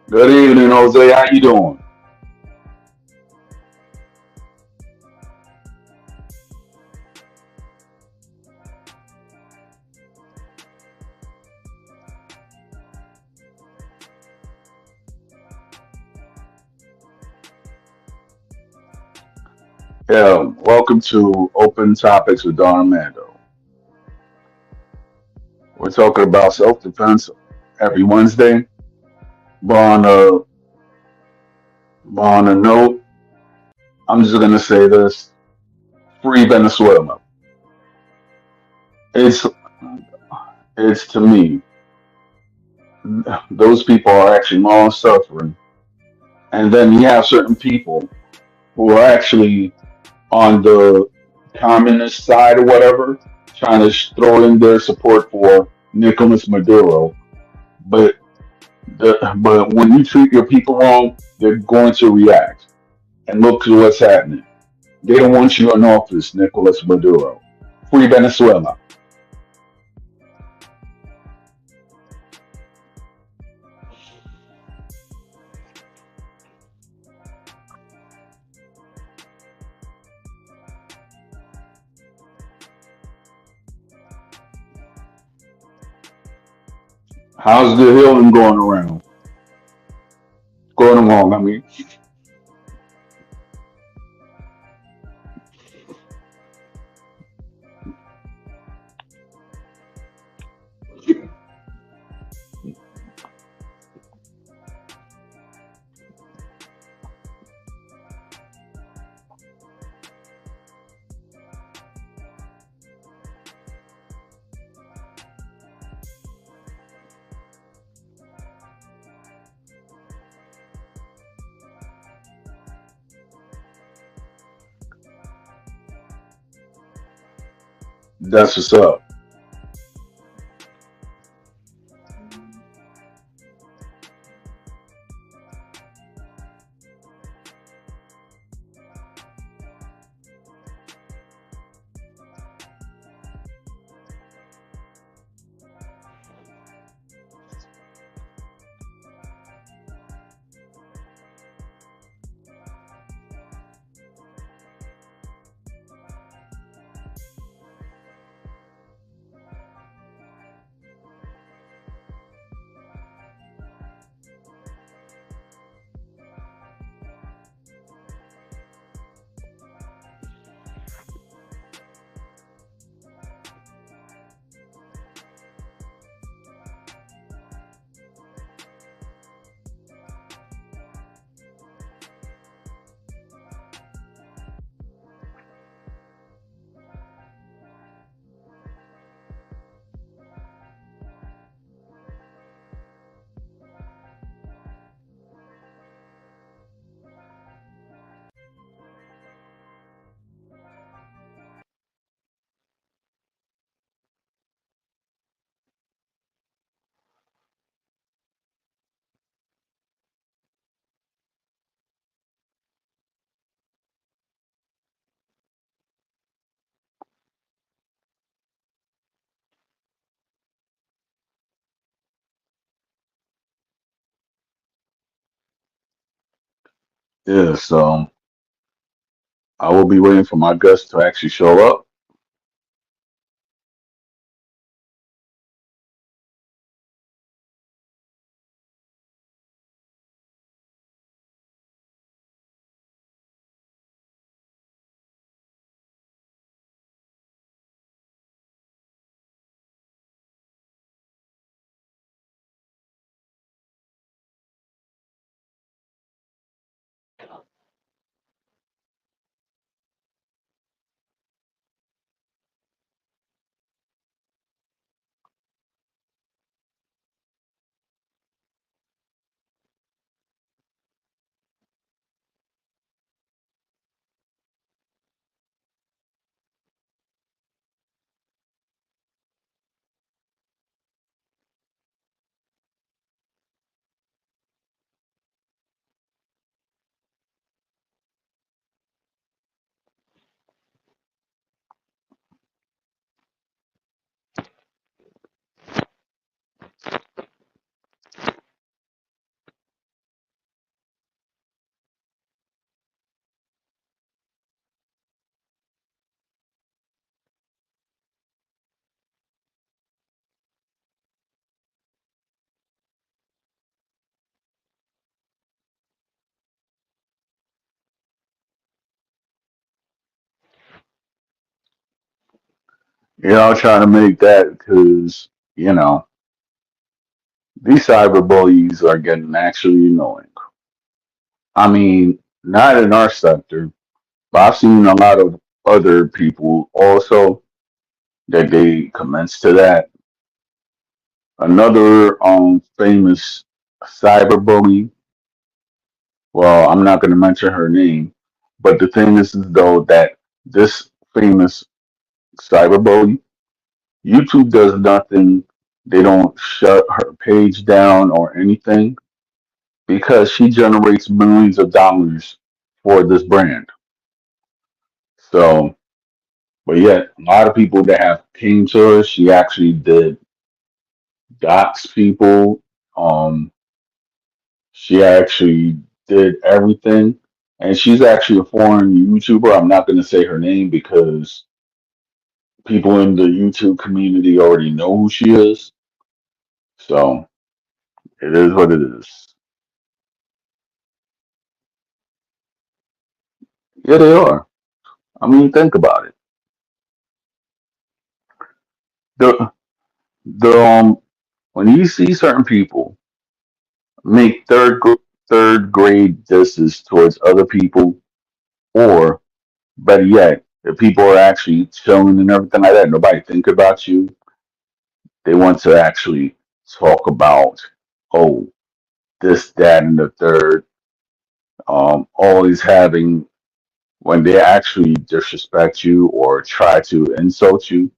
Good evening, Jose. How you doing? Yeah, welcome to Open Topics with Armando. We're talking about self-defense every Wednesday. But but on a note, I'm just gonna say this: free Venezuela. It's it's to me, those people are actually long suffering, and then you have certain people who are actually on the communist side or whatever, trying to throw in their support for Nicolas Maduro. But but when you treat your people wrong, they're going to react. And look at what's happening. They don't want you in office, Nicolas Maduro. Free Venezuela. How's the healing going around? Going along, I mean. That's what's up. Yes, I will be waiting for my guests to actually show up. I'll try to make that because these cyber bullies are getting actually annoying. I mean, not in our sector, but I've seen a lot of other people also that they commence to that. Another famous cyber bully. Well, I'm not going to mention her name, but the thing is though that this famous cyberbully, YouTube does nothing. They don't shut her page down or anything because she generates millions of dollars for this brand. So, but yet a lot of people that have came to her, she actually did dox people. Um, she actually did everything, and she's actually a foreign YouTuber. I'm not going to say her name because people in the YouTube community already know who she is. So it is what it is. Yeah, they are. I mean, think about it. The the when you see certain people make third grade disses towards other people, or better yet, if people are actually chilling and everything like that, nobody think about you. They want to actually talk about oh this, that, and the third. Always having when they actually disrespect you or try to insult you,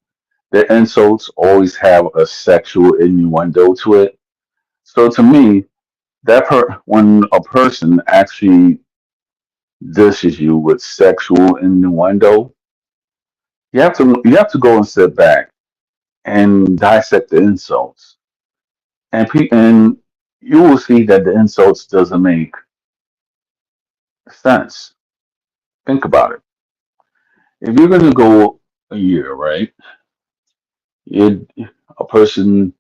their insults always have a sexual innuendo to it. So to me, when a person actually dishes you with sexual innuendo, you have to go and sit back and dissect the insults, and you will see that the insults doesn't make sense. Think about it. If you're gonna go a year, right? You a person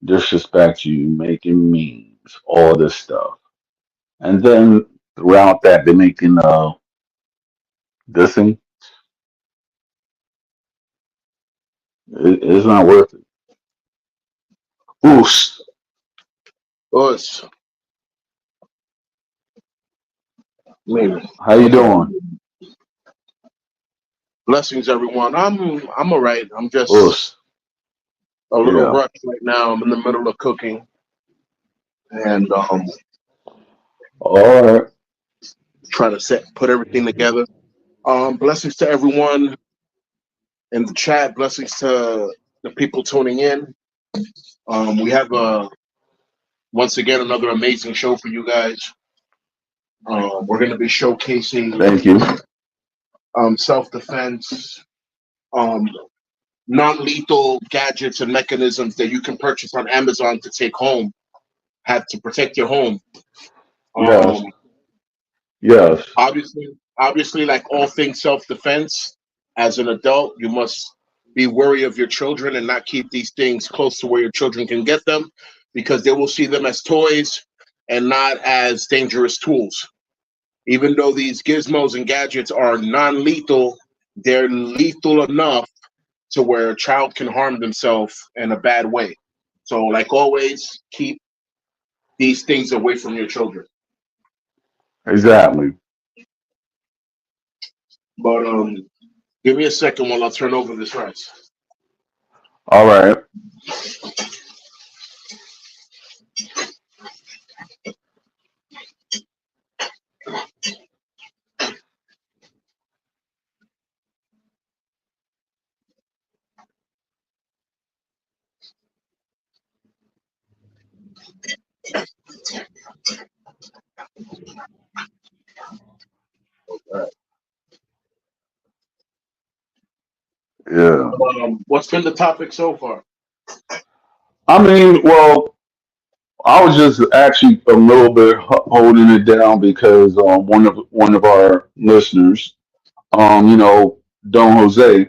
disrespect you, making memes, all this stuff. And then throughout that, they're making dissing. It's not worth it. Oos, Us, man. how you doing? Blessings, everyone. I'm all right. I'm Oos, just a little yeah. rushed right now. I'm in the middle of cooking and All right. trying to put everything together. Blessings to everyone in the chat. Blessings to the people tuning in. We have once again another amazing show for you guys. We're going to be showcasing Thank you. self defense, um, non lethal gadgets and mechanisms that you can purchase on Amazon to take home, have to protect your home. Yes. Um, Yes. obviously, like all things self-defense, as an adult, you must be wary of your children and not keep these things close to where your children can get them, because they will see them as toys and not as dangerous tools. Even though these gizmos and gadgets are non-lethal, they're lethal enough to where a child can harm themselves in a bad way. So, like always, keep these things away from your children. Exactly. But give me a second while I turn over this rice. All right. Yeah. What's been the topic so far? I mean, well, I was just actually a little bit holding it down because one of our listeners, Don Jose,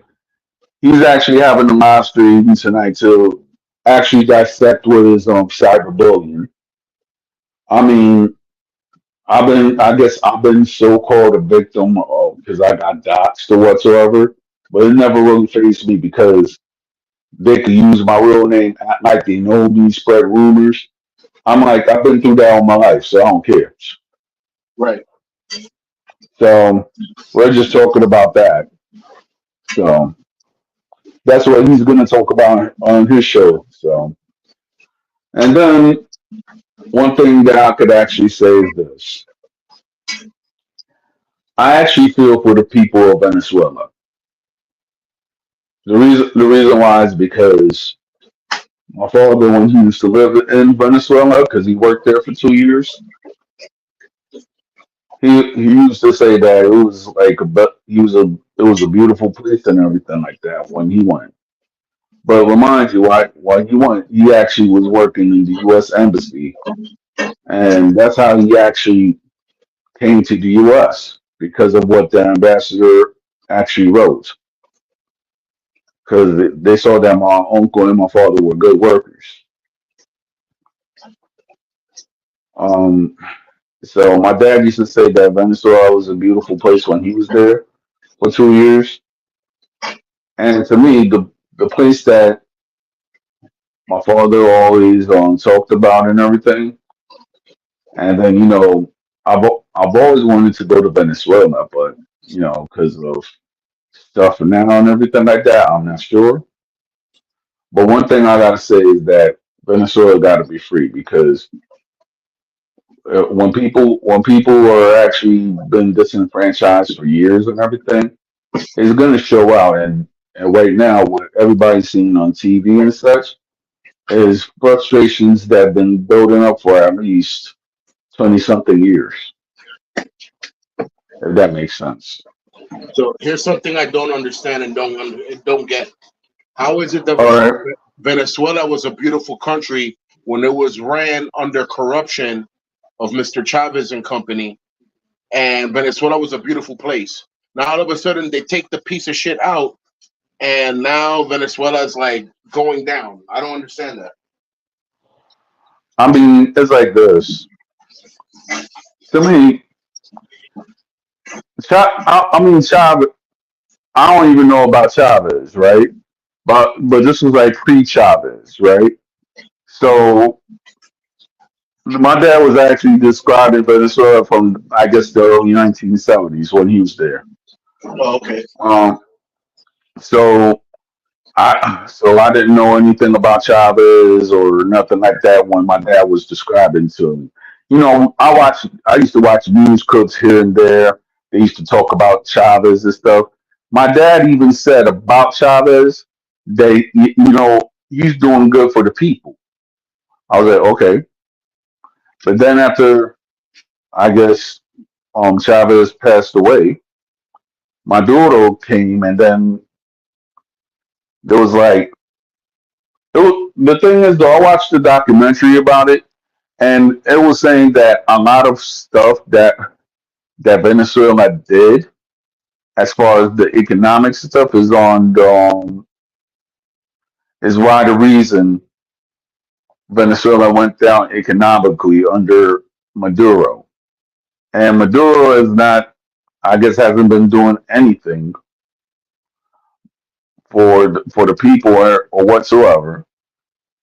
he's actually having a live stream tonight to actually dissect what is cyberbullying. I mean, I guess I've been so called a victim of because I got doxxed or whatsoever. but it never really fazed me because they could use my real name, act like they know me, spread rumors. I'm like, I've been through that all my life, so I don't care. Right. So we're just talking about that. So that's what he's going to talk about on his show. So, and then one thing that I could actually say is this: I actually feel for the people of Venezuela. The reason why is because my father, when he used to live in Venezuela, because he worked there for 2 years, he used to say that it was like he was a it was a beautiful place and everything like that when he went. But remind you, why he went, he actually was working in the U.S. Embassy, and that's how he actually came to the U.S. because of what the ambassador actually wrote. Because they saw that my uncle and my father were good workers. Um, so my dad used to say that Venezuela was a beautiful place when he was there for 2 years. And to me, the place that my father always talked about and everything, and then I've always wanted to go to Venezuela, but because of stuff now and everything like that, I'm not sure. But one thing I gotta say is that Venezuela got to be free because when people are actually been disenfranchised for years and everything, it's gonna show out. And right now, what everybody's seeing on TV and such is frustrations that have been building up for at least 20 something years, if that makes sense. So here's something I don't understand and don't get. How is it that All right. Venezuela was a beautiful country when it was ran under corruption of Mr. Chavez and company, and Venezuela was a beautiful place? Now all of a sudden they take the piece of shit out, and now Venezuela is like going down. I don't understand that. I mean, it's like this. To me, I mean, Chavez, I don't even know about Chavez, right? But this was like pre-Chavez, right? So my dad was actually describing Venezuela from, I guess, the early 1970s when he was there. Oh, okay. Um, so I didn't know anything about Chavez or nothing like that when my dad was describing to me. I used to watch news clips here and there. They used to talk about Chavez and stuff. My dad even said about Chavez, he's doing good for the people. I was like, okay. But then after, I guess, Chavez passed away, Maduro came, and then there was like, the thing is, though, I watched the documentary about it, and it was saying that a lot of stuff that Venezuela did, as far as the economic stuff, is why the reason Venezuela went down economically under Maduro. And Maduro is not, I guess, hasn't been doing anything for the people or whatsoever.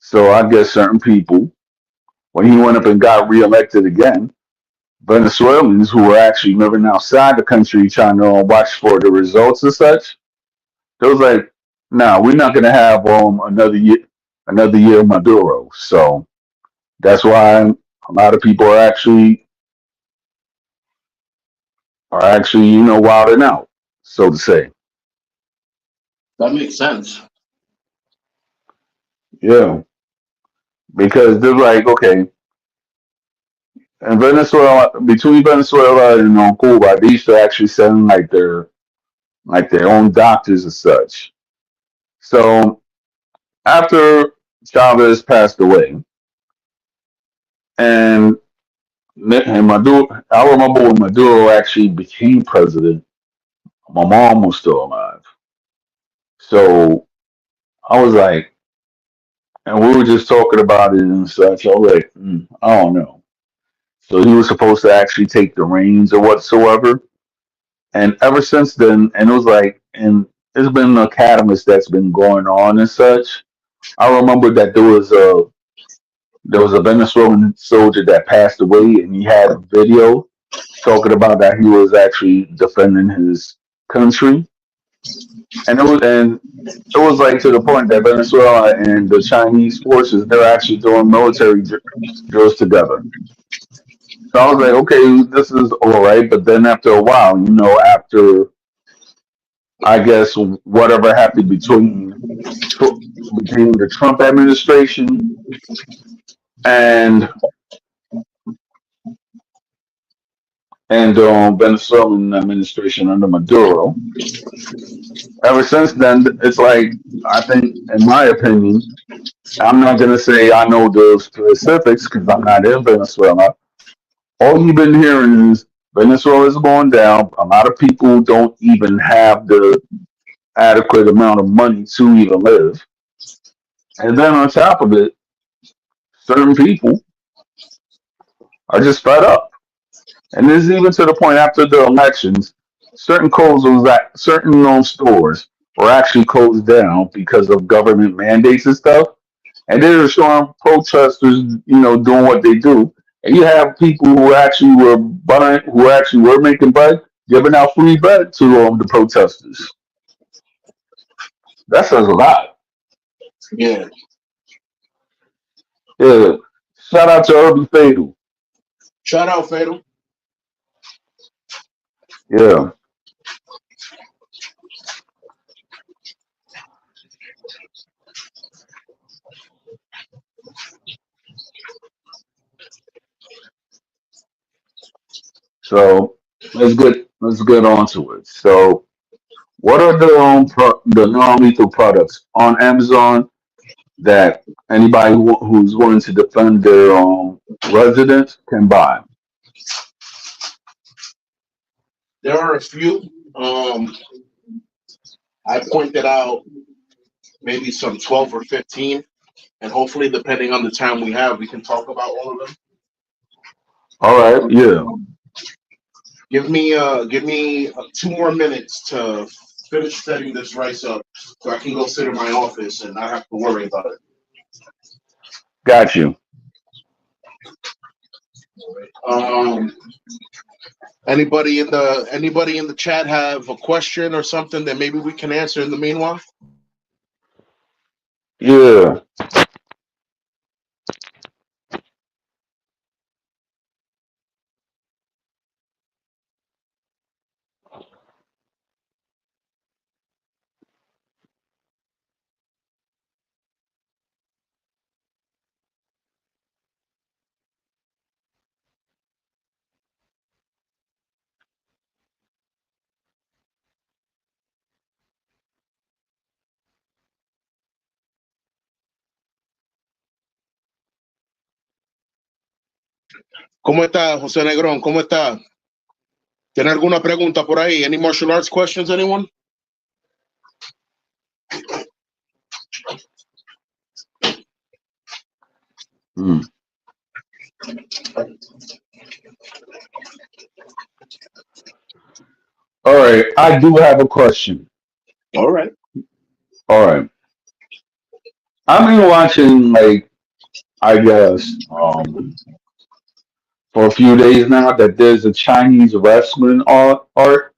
So I guess certain people, when he went up and got reelected again, Venezuelans who were actually living outside the country trying to watch for the results and such, they was like, "No, we're not going to have another year of Maduro." So that's why a lot of people are actually wilding out, so to say. That makes sense. Yeah, because they're like, okay, and Venezuela, between Venezuela and Cuba, they used to actually send like their own doctors and such. So after Chavez passed away, and and Maduro, I remember when Maduro actually became president. My mom was still alive, so I was like, and we were just talking about it and such. I was like, I don't know. So he was supposed to actually take the reins or whatsoever. And ever since then, and it was like in it's been a catalyst that's been going on and such. I remember that there was a Venezuelan soldier that passed away, and he had a video talking about that he was actually defending his country, and it was like to the point that Venezuela and the Chinese forces they're actually doing military drills together. So I was like, okay, this is all right, but then after a while, after I guess whatever happened Tr- between the Trump administration and Venezuelan administration under Maduro. Ever since then, it's like I think, in my opinion, I'm not gonna say I know the specifics because I'm not in Venezuela. All you've been hearing is Venezuela is going down. A lot of people don't even have the adequate amount of money to even live, and then on top of it, certain people are just fed up. And this is even to the point after the elections, certain stores were actually closed down because of government mandates and stuff. And they were showing protesters, doing what they do. And you have people who actually were making bread, giving out free bread to the protesters. That says a lot. Yeah. Yeah. Shout out to Urban Fatal. Shout out, Fatal. Yeah. So let's get on to it. So what are the non-lethal products on Amazon that anybody who's willing to defend their residence can buy? There are a few. I pointed out maybe some 12 or 15, and hopefully, depending on the time we have, we can talk about all of them. All right, yeah, Give me 2 more minutes to finish setting this rice up, so I can go sit in my office and not have to worry about it. got you. Um, anybody in the chat have a question or something that maybe we can answer in the meanwhile? Yeah, ¿Cómo está, José Negrón? ¿Cómo está? ¿Tiene alguna pregunta por ahí? Any martial arts questions, anyone? hmm. All right. I do have a question. All right. All right, I've been watching like I guess for a few days now that there's a Chinese wrestling art.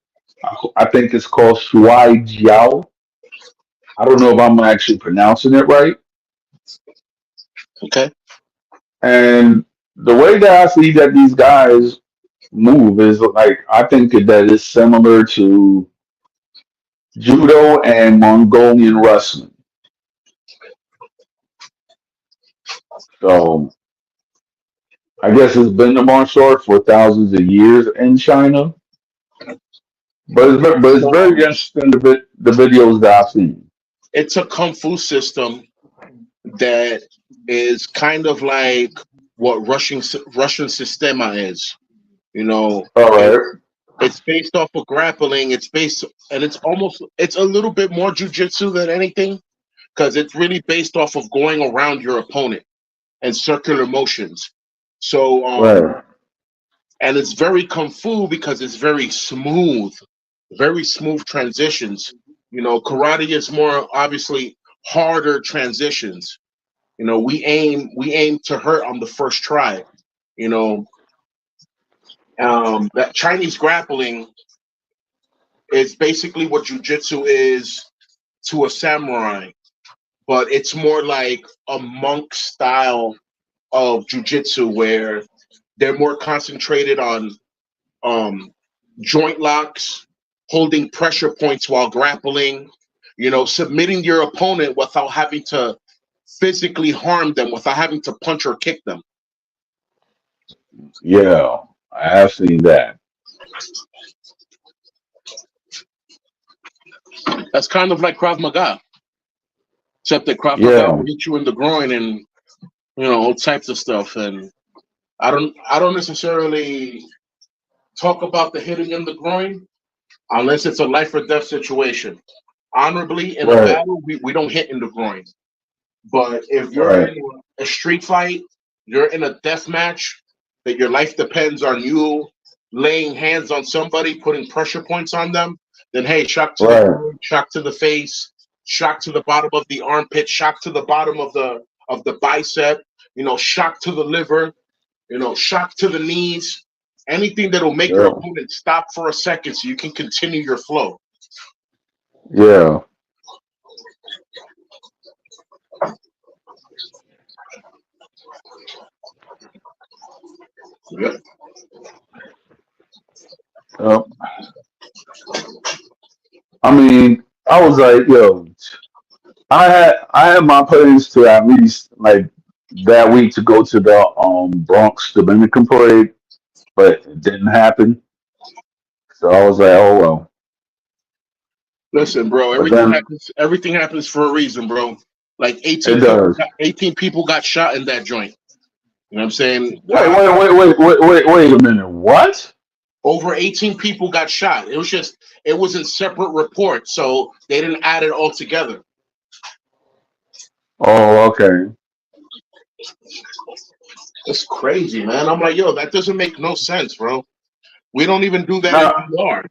I think it's called Shuai Jiao. I don't know if I'm actually pronouncing it right. Okay. And the way that I see that these guys move is like I think that it's similar to judo and Mongolian wrestling. So I guess it's been the martial art for thousands of years in China, but it's very Um, interesting the videos that I've seen. it's a kung fu system that is kind of like what Russian sistema is. You know, All it, right, it's based off of grappling. It's a little bit more jujitsu than anything because it's really based off of going around your opponent and circular motions. So, right, and it's very kung fu because it's very smooth transitions. Karate is more obviously harder transitions. We aim to hurt on the first try. You know, that Chinese grappling is basically what jujitsu is to a samurai, but it's more like a monk style of jujitsu where they're more concentrated on um, joint locks, holding pressure points while grappling, submitting your opponent without having to physically harm them, without having to punch or kick them. Yeah, I have seen that. That's kind of like Krav Maga, except that Krav Maga Yeah, will hit you in the groin and all types of stuff. And I don't necessarily talk about the hitting in the groin unless it's a life or death situation. Honorably, in a right, battle, we don't hit in the groin. But if you're right, in a street fight, you're in a death match, that your life depends on you laying hands on somebody, putting pressure points on them, then hey, shock to the right, groin, shock to the face, shock to the bottom of the armpit, shock to the bottom of the bicep, shock to the liver, shock to the knees, anything that'll make your yeah, opponent stop for a second so you can continue your flow. yeah. Yep. Uh, I mean, I was like, yo, I had my plans to at least like that week to go to the Bronx Dominican parade, but it didn't happen. So I was like, oh well. Listen, bro, But everything then happens. Everything happens for a reason, bro. Like it 18 people, does. 18 people got shot in that joint. You know what I'm saying? Wait a minute. What? Over 18 people got shot. It was in separate reports, so they didn't add it all together. Oh, okay. It's crazy, man. I'm like, yo, that doesn't make no sense, bro. We don't even do that in Now PR.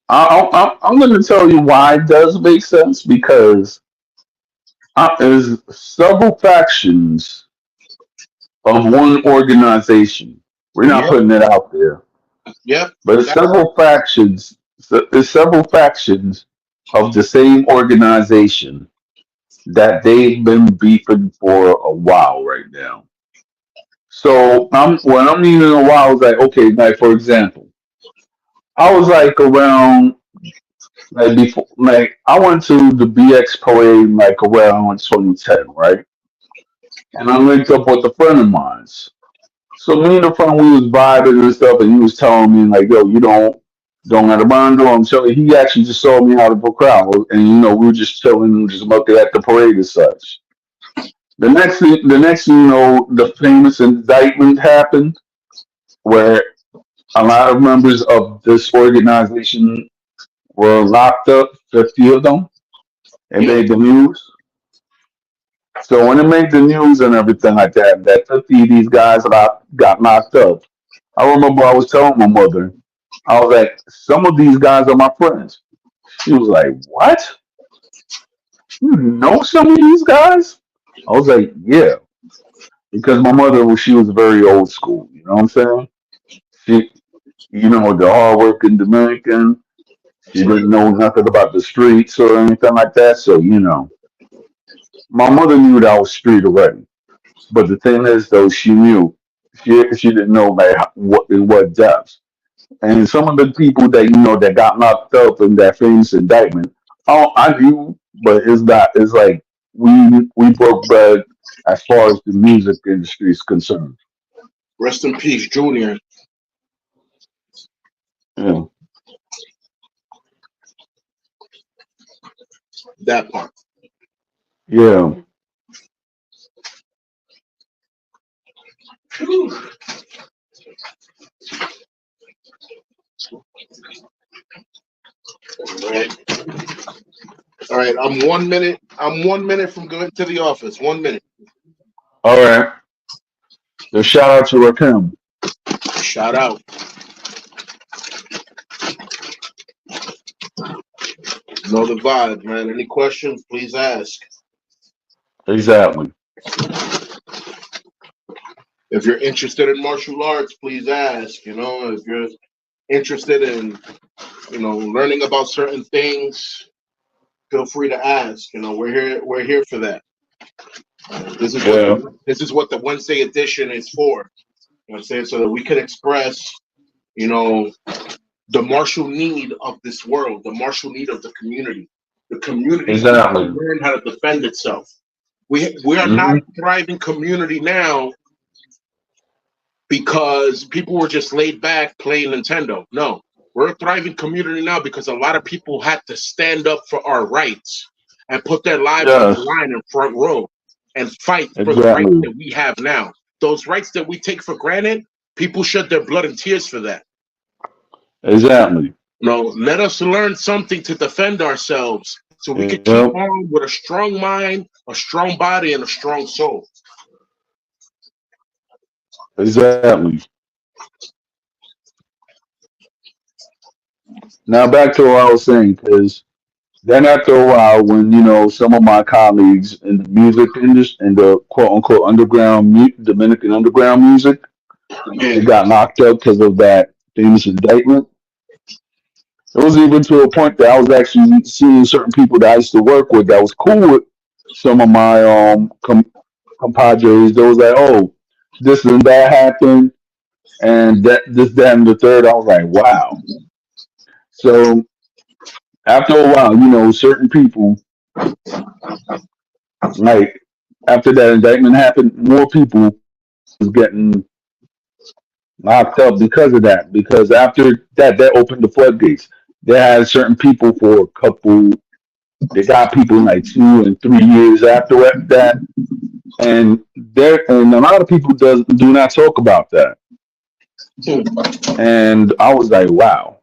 I'm going to tell you why it does make sense because there's several factions of one organization. We're not Yep, putting it out there, yep. but it's That's several factions. There's several factions of the same organization that they've been beefing for a while right now. So when I'm meaning a while, is like okay, like for example, I was like around like before, like I went to the BX parade like around 2010, right? And I linked up with a friend of mine's. So me and the friend, we was vibing and stuff, and he was telling me like, "Yo, you don't let Armando." I'm telling he actually just showed me how to book crowd, and we were just chilling, just looking at the parade and such. The next thing you know, the famous indictment happened, where a lot of members of this organization were locked up. 50 of them. It yep. made the news. So when it made the news and everything like that, that 50 of these guys got locked up. I remember I was telling my mother, I was like, some of these guys are my friends. She was like, what? You know some of these guys? I was like, yeah, because my mother she was very old school. You know what I'm saying? She, the hardworking Dominican. She didn't know nothing about the streets or anything like that. So my mother knew that I was street already. But the thing is, though, she knew she didn't know like what in what depth. And some of the people that that got locked up in that famous indictment, oh, I knew, but it's not. It's like we broke bread as far as the music industry is concerned. Rest in peace, Junior. Yeah, That part. yeah, All right. All right. I'm 1 minute. I'm 1 minute from going to the office. 1 minute. all right. So shout out to Rakim. Shout out. Know the vibe, man. Any questions, please ask. Exactly. If you're interested in martial arts, please ask. If you're interested in, learning about certain things, feel free to ask. We're here for that. This is what Yeah. the Wednesday edition is for. You know what I'm saying? So that we can express, you know, the martial need of this world, the martial need of the community. The community needs to Exactly. learn how to defend itself. We are not Hmm. a thriving community now because people were just laid back playing Nintendo. No, we're a thriving community now because a lot of people had to stand up for our rights and put their lives on the Yes. line in front row and fight for the rights Exactly. that we have now. Those rights that we take for granted, people shed their blood and tears for that. Exactly. No, let us learn something to defend ourselves so we can Yep. keep on with a strong mind, a strong body, and a strong soul. Exactly. Now back to what I was saying, because then after a while, when some of my colleagues in the music industry, in the quote unquote Dominican underground music, they Yeah. got locked up because of that famous indictment. It was even to a point that I was actually seeing certain people that I used to work with that was cool with some of my compadres. They was like, "Oh, this and that happened, and that this, that, and the third." I was like, "Wow." So after a while, certain people, like after that indictment happened, more people was getting locked up because of that. Because after that, that opened the floodgates. They had certain people for a couple. They got people in like 2 and 3 years after that, and a lot of people do not talk about that. And I was like, wow.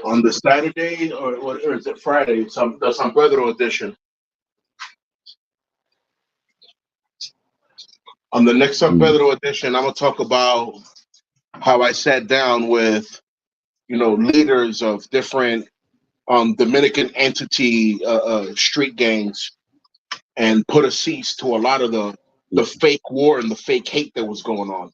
On the Saturday or is it Friday? The San Pedro edition. On the next San Mm. Pedro edition, I'm gonna talk about how I sat down with leaders of different Dominican entity street gangs and put a cease to a lot of the fake war and the fake hate that was going on.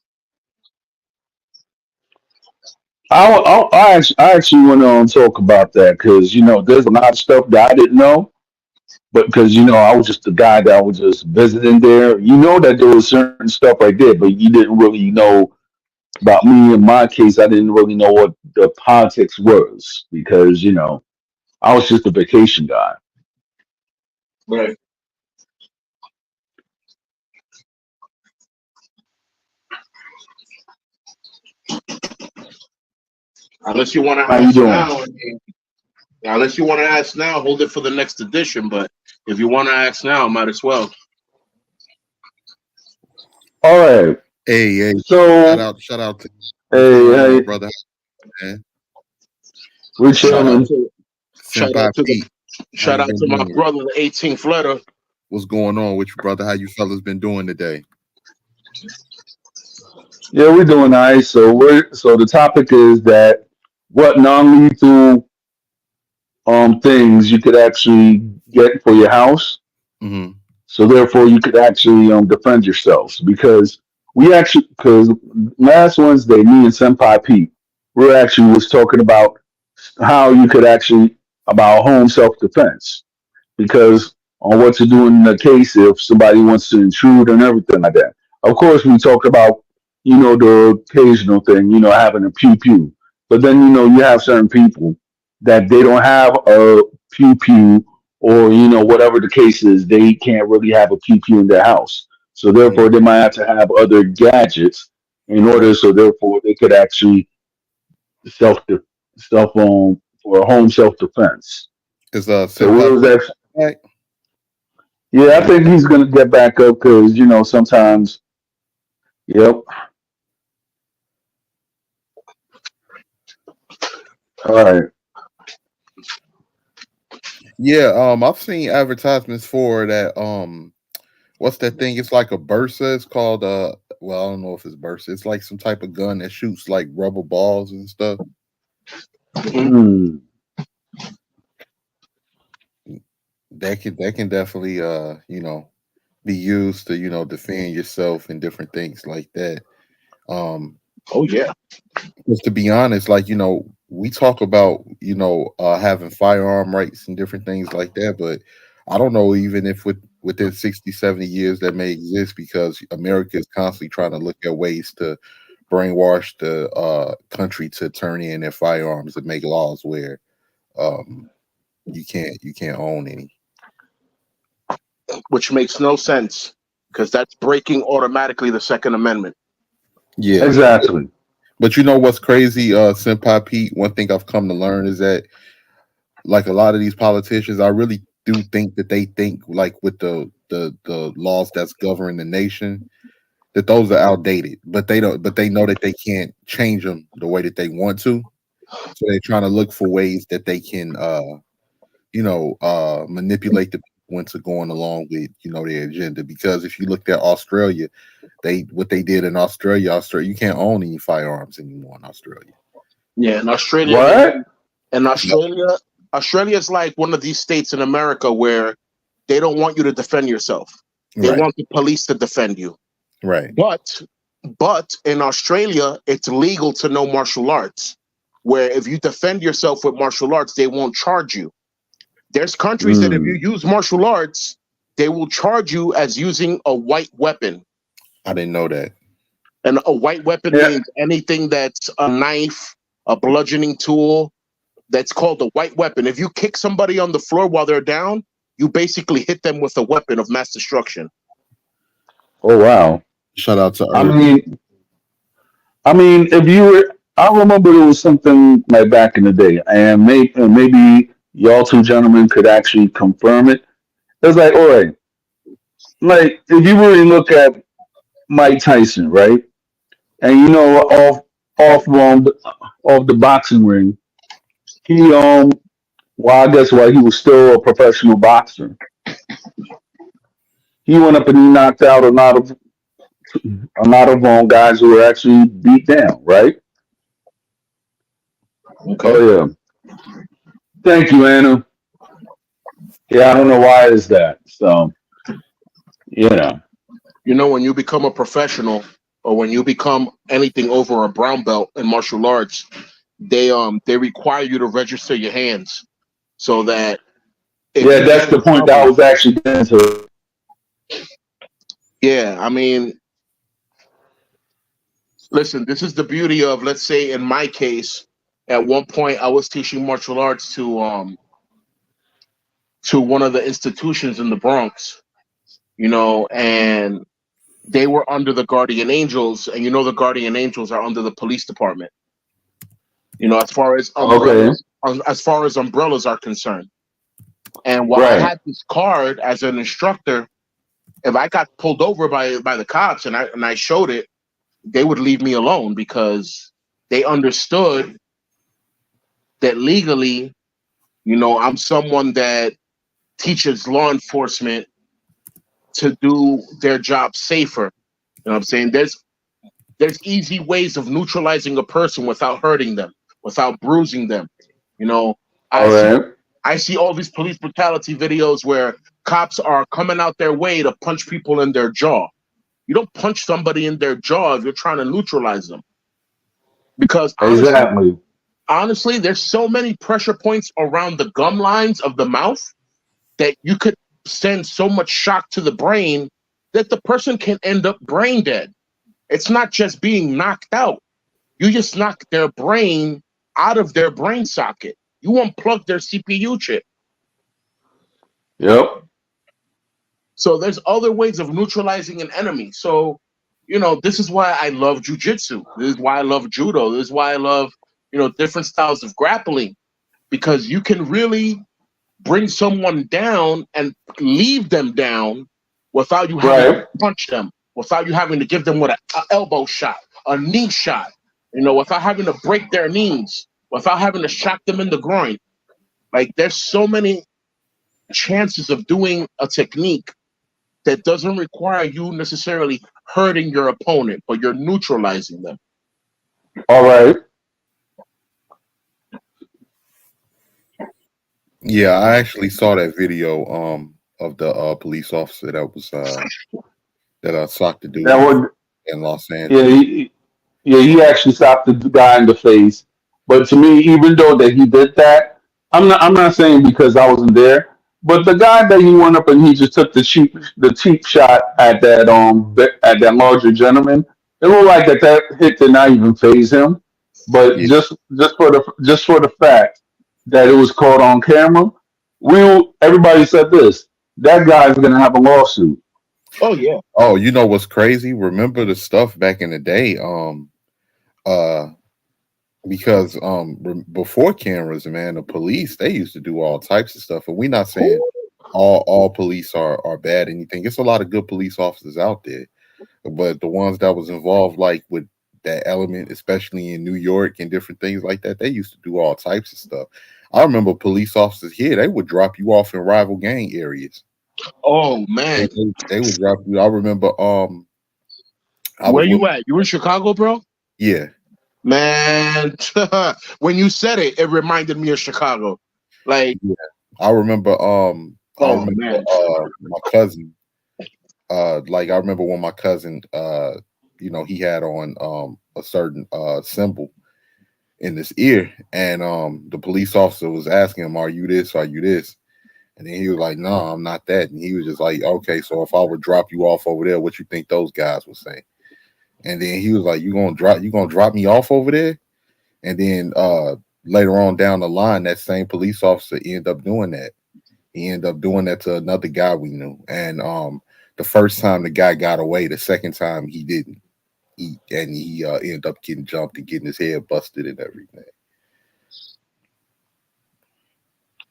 I actually want to talk about that because there's a lot of stuff that I didn't know, but because I was just the guy that was just visiting there. You know that there was certain stuff right there, but you didn't really know about me. In my case, I didn't really know what the politics was because I was just a vacation guy. Right. Unless you want to How you ask doing? now, unless you want to ask now, hold it for the next edition. But if you want to ask now, might as well. All right. Hey, hey, So, shout out to what's hey, going on, hey, brother, man. we're Shout out chilling. to shout Senpai out to the Pete, how shout you out been to my doing? brother, the 18th letter. What's going on with you, brother? How you fellas been doing today? Yeah, we're doing nice. So the topic is that what non-lethal things you could actually get for your house. Hmm. So therefore, you could actually defend yourselves because last Wednesday, me and Senpai Pete, we actually was talking about how you could actually about home self defense because on what to do in the case if somebody wants to intrude and everything like that. Of course, we talked about the occasional thing, having a pew pew, but then you have certain people that they don't have a pew pew or whatever the case is, they can't really have a pew pew in their house. So therefore, they might have to have other gadgets in order, so therefore they could actually self self for home self defense. Is So what Senpai was Pete that? back? Yeah, I think he's gonna get back up because sometimes. Yep. All right. Yeah, I've seen advertisements for that. What's that thing? It's like a Bursa. It's called well, I don't know if it's Bursa. It's like some type of gun that shoots like rubber balls and stuff. Mhm. Hmm. That can definitely be used to defend yourself and different things like that. Um, Oh yeah. Because to be honest, like we talk about having firearm rights and different things like that, but I don't know even if within 60, 70 years that may exist because America is constantly trying to look at ways to brainwash the country to turn in their firearms and make laws where um you can't own any. Which makes no sense because that's breaking automatically the Second Amendment. Yeah. Exactly. But you know what's crazy, Senpai Pete? One thing I've come to learn is that like a lot of these politicians, I really do think that they think like with the laws that's governing the nation that those are outdated, but they don't. But they know that they can't change them the way that they want to, so they're trying to look for ways that they can, manipulate the people into going along with their agenda. Because if you looked at Australia, what they did in Australia, you can't own any firearms anymore in Australia. Yeah, in Australia, What? in Yep. Australia, Australia is like one of these states in America where they don't want you to defend yourself. They Right, want the police to defend you. right, But in Australia, it's legal to know martial arts, where if you defend yourself with martial arts, they won't charge you. There's countries that if you Hmm. use martial arts, they will charge you as using a white weapon. I didn't know that. And a white weapon Yeah. means anything that's a knife, a bludgeoning tool, that's called a white weapon. If you kick somebody on the floor while they're down, you basically hit them with a weapon of mass destruction. Oh wow. Shout out to I Irv. mean, if you were, I remember there was something like back in the day, and maybe y'all two gentlemen could actually confirm it. It's like, all right, like if you really look at Mike Tyson, right, and off the boxing ring, he well, I guess while he was still a professional boxer, he went up and he knocked out a lot of guys who were actually beat down, right? Okay. Oh yeah. Thank you, Anna. Yeah, I don't know why is that. So, you know. You know, when you become a professional or when you become anything over a brown belt in martial arts, they require you to register your hands so that if Yeah, you get that's in the point that I trouble, was actually getting to. yeah, I mean, listen, this is the beauty of, let's say, in my case, at one point I was teaching martial arts to one of the institutions in the Bronx, and they were under the Guardian Angels, and the Guardian Angels are under the police department. As far as Okay. umbrellas are concerned. And while I Right. had this card as an instructor, if I got pulled over by the cops and I showed it, they would leave me alone because they understood that legally, I'm someone that teaches law enforcement to do their job safer. You know what I'm saying? There's easy ways of neutralizing a person without hurting them, without bruising them. You know, I All see right. I see all these police brutality videos where cops are coming out their way to punch people in their jaw. You don't punch somebody in their jaw if you're trying to neutralize them. Because Exactly. honestly, there's so many pressure points around the gum lines of the mouth that you could send so much shock to the brain that the person can end up brain dead. It's not just being knocked out. You just knock their brain out of their brain socket. You unplug their CPU chip. Yep. So there's other ways of neutralizing an enemy. So, this is why I love jujitsu. This is why I love judo. This is why I love, different styles of grappling, because you can really bring someone down and leave them down without you having to Right. punch them, without you having to give them what an elbow shot, a knee shot, without having to break their knees, without having to shock them in the groin. Like there's so many chances of doing a technique that doesn't require you necessarily hurting your opponent, but you're neutralizing them. All right. Yeah, I actually saw that video of the police officer that socked the That dude would, in Los yeah, Angeles. yeah, he actually slapped the guy in the face. But to me, even though that he did that, I'm not saying because I wasn't there. But the guy that he went up and he just took the cheap shot at that larger gentleman. It looked like that hit did not even phase him. But Yeah. just for the fact that it was caught on camera, everybody said this. That guy's gonna have a lawsuit. Oh yeah. Oh, you know what's crazy? Remember the stuff back in the day? Uh, because before cameras, man, the police they used to do all types of stuff, and we're not saying all police are bad. Anything? It's a lot of good police officers out there, but the ones that was involved, like with that element, especially in New York and different things like that, they used to do all types of stuff. I remember police officers here; they would drop you off in rival gang areas. Oh man. They would drop you. I remember. I Where was with you at? You in Chicago, bro? yeah. Man, when you said it, it reminded me of Chicago. Like, Yeah. I remember oh man. my cousin like I remember when my cousin he had on a certain symbol in his ear, and the police officer was asking him, "Are you this? Are you this?" And then he was like, "No, I'm not that." And he was just like, "Okay, so if I would drop you off over there, what you think those guys would say?" And then he was like, "You gonna drop me off over there?" And then later on down the line, that same police officer ended up doing that. He ended up doing that to another guy we knew. And the first time the guy got away, the second time he didn't. He ended up getting jumped and getting his head busted and everything.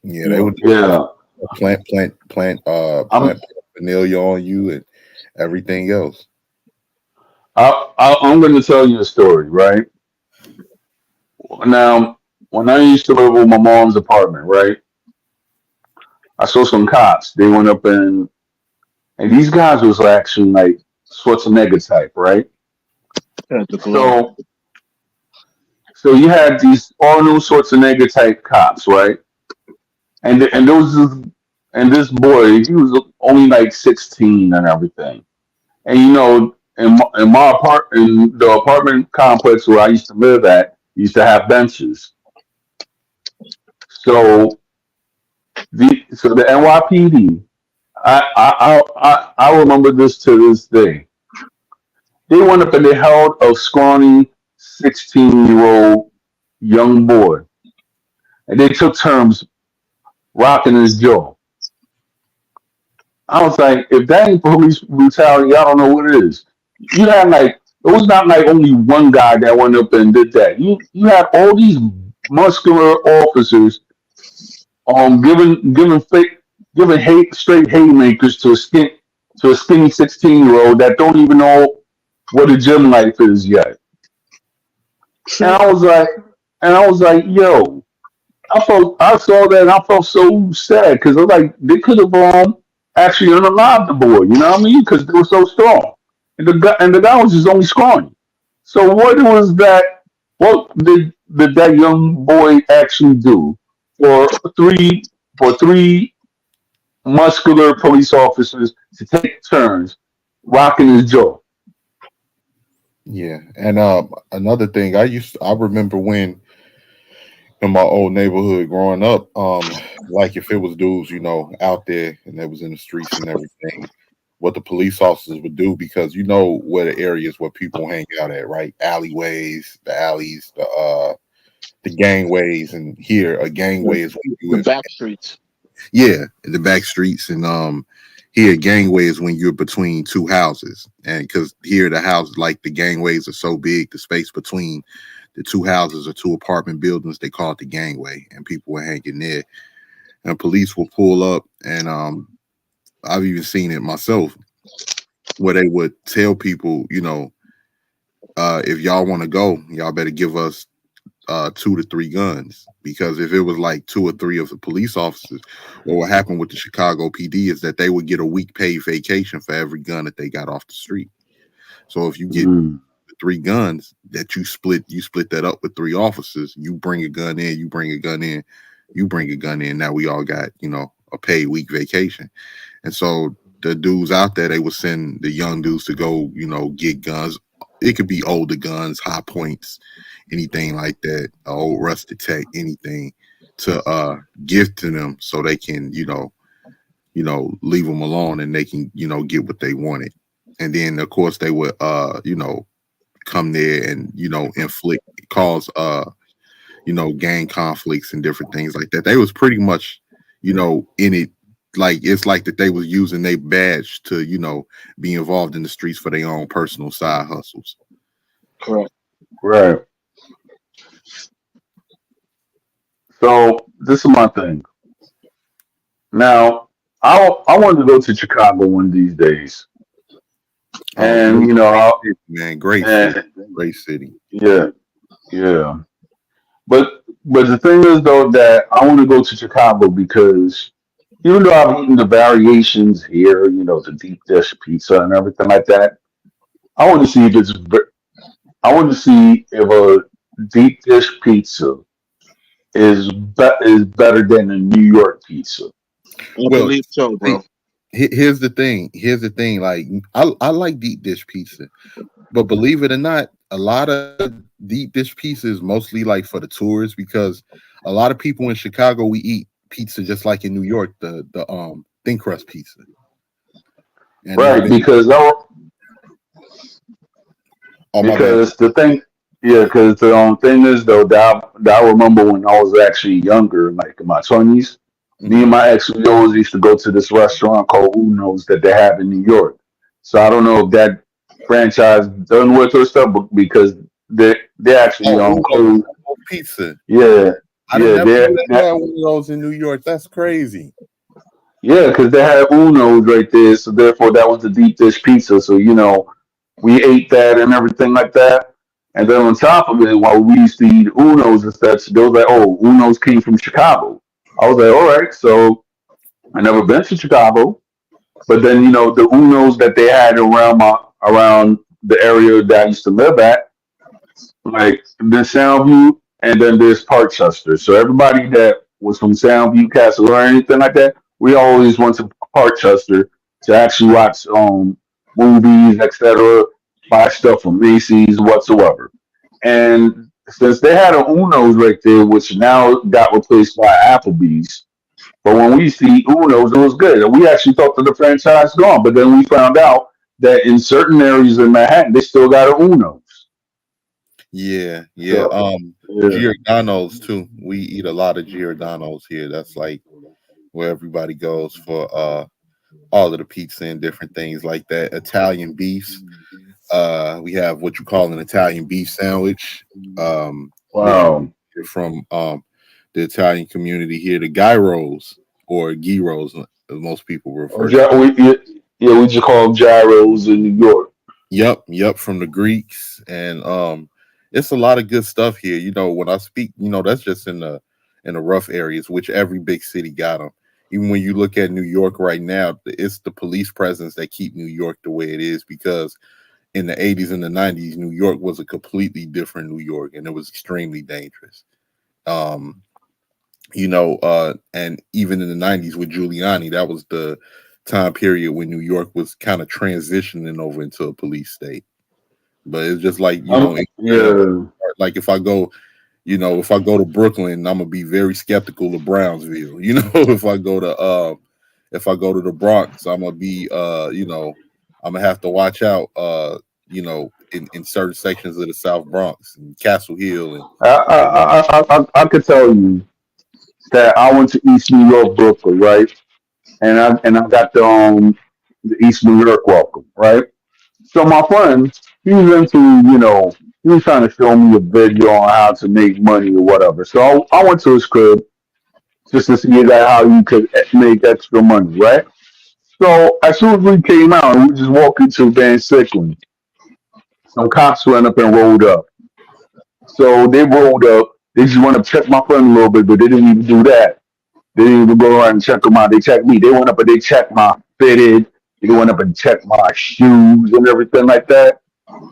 Yeah, they Yo, would just Yeah. I'm plant vanilla on you and everything else. I'm going to tell you a story, right? Now, when I used to live with my mom's apartment, right, I saw some cops. They went up and these guys was actually like Schwarzenegger type, right? the glow. So, so you had these Arnold Schwarzenegger type cops, right? And there was this boy. He was only like 16 and everything. And in the apartment complex where I used to live at, used to have benches. So the NYPD, I remember this to this day. They went up and they held a scrawny 16-year-old young boy, and they took turns rocking his jaw. I was like, if that ain't police brutality, I don't know what it is. You had like it was not like only one guy that went up and did that. You had all these muscular officers giving hate straight haymakers to a skinny 16-year-old that don't even know what a gym life is yet. And True. I was like, yo, I saw that and I felt so sad because I was like, they could have actually unalived the boy, you know what I mean? Because they were so strong, and the guy was just only scrawny. So what was that? What did that young boy actually do for three muscular police officers to take turns rocking his jaw? Yeah. And another thing, I remember when in my old neighborhood growing up, like if it was dudes, out there and they was in the streets and everything, what the police officers would do, because where the areas where people hang out at, right? Alleyways, the alleys, the gangways, and here a The, gangway is when you the in, back streets. yeah, in the back streets, and here gangway is when you're between two houses, and because here the houses, like the gangways are so big, the space between the two houses or two apartment buildings, they call it the gangway, and people were hanging there, and police will pull up, and I've even seen it myself where they would tell people, if y'all want to go, y'all better give us two to three guns, because if it was like two or three of the police officers, what happened with the Chicago PD is that they would get a week paid vacation for every gun that they got off the street. So if you get Mm. three guns that you split that up with three officers. You bring a gun in, you bring a gun in, you bring a gun in. Now we all got, a paid week vacation. And so the dudes out there, they would send the young dudes to go, get guns. It could be older guns, high points, anything like that, old rusted tech, anything to give to them so they can, leave them alone and they can, get what they wanted. And then of course they would come there and inflict cause gang conflicts and different things like that. They was pretty much in it, like it's like that they was using their badge to be involved in the streets for their own personal side hustles. Correct. Right. So this is my thing. Now, I wanted to go to Chicago one of these days, Oh, and man, great city, and great city. yeah, yeah. But the thing is though that I want to go to Chicago because even though I've eaten the variations here, the deep dish pizza and everything like that, I want to see if I want to see if a deep dish pizza is better than a New York pizza. I Well, believe so, see, bro. here's the thing. Here's the thing. Like I like deep dish pizza, but believe it or not, a lot of deep dish pizza is mostly like for the tourists, because a lot of people in Chicago we eat pizza just like in New York, the thin crust pizza, and it's Right, been oh my bad. because the thing, yeah, because the thing is though that I remember when I was actually younger, like in my 20s, me and Hmm. my ex we always used to go to this restaurant called Uno's that they have in New York. So I don't know if that franchise done with or stuff, but because they actually Oh, closed. Uno's pizza. Yeah, I didn't yeah, never know they had one of those in New York. That's crazy. yeah, because they had Uno's right there, so therefore that was the deep dish pizza. So we ate that and everything like that. And then on top of it, while we used to eat Uno's and stuff, they was like, "Oh, Uno's came from Chicago." I was like, "All right." So I never been to Chicago, but then the Uno's that they had around the area that I used to live at, like the Soundview, and then there's Parkchester. So everybody that was from Soundview, Castle, or anything like that, we always went to Parkchester to actually watch movies, etc., buy stuff from Macy's whatsoever. And since they had a Uno's right there, which now got replaced by Applebee's, but when we used to eat Uno's, it was good. And we actually thought that the franchise gone, but then we found out that in certain areas in Manhattan, they still got a Uno's. Yeah, yeah. So yeah. Giordano's too. We eat a lot of Giordano's here. That's like where everybody goes for all of the pizza and different things like that. Italian beefs. We have what you call an Italian beef sandwich. If Wow. you're from the Italian community here, the gyros or gyros, as most people Oh, refer to. yeah, we just call them gyros in New York. Yep, yep, from the Greeks, and it's a lot of good stuff here. When I speak, that's just in the rough areas, which every big city got them. Even when you look at New York right now, it's the police presence that keep New York the way it is, because in the 80s and the 90s, New York was a completely different New York, and it was extremely dangerous. Um, and even in the 90s with Giuliani, that was the time period when New York was kind of transitioning over into a police state. But it's just like, Yeah. like if I go to Brooklyn, I'm gonna be very skeptical of Brownsville. If I go to the Bronx, I'm gonna be I'm gonna have to watch out in certain sections of the South Bronx and Castle Hill and I could tell you that I went to East New York, Brooklyn, right? And I got the East New York welcome, right? So my friend, he was into, he was trying to show me a video on how to make money or whatever. So I went to his crib just to see that how you could make extra money, right? So as soon as we came out and we just walked into Van Sickland, some cops went up and rolled up. So they rolled up They just want to check my friend a little bit, but they didn't even do that. They didn't even go around and check them out. They checked me. They went up and they checked my fitted. They went up and checked my shoes and everything like that.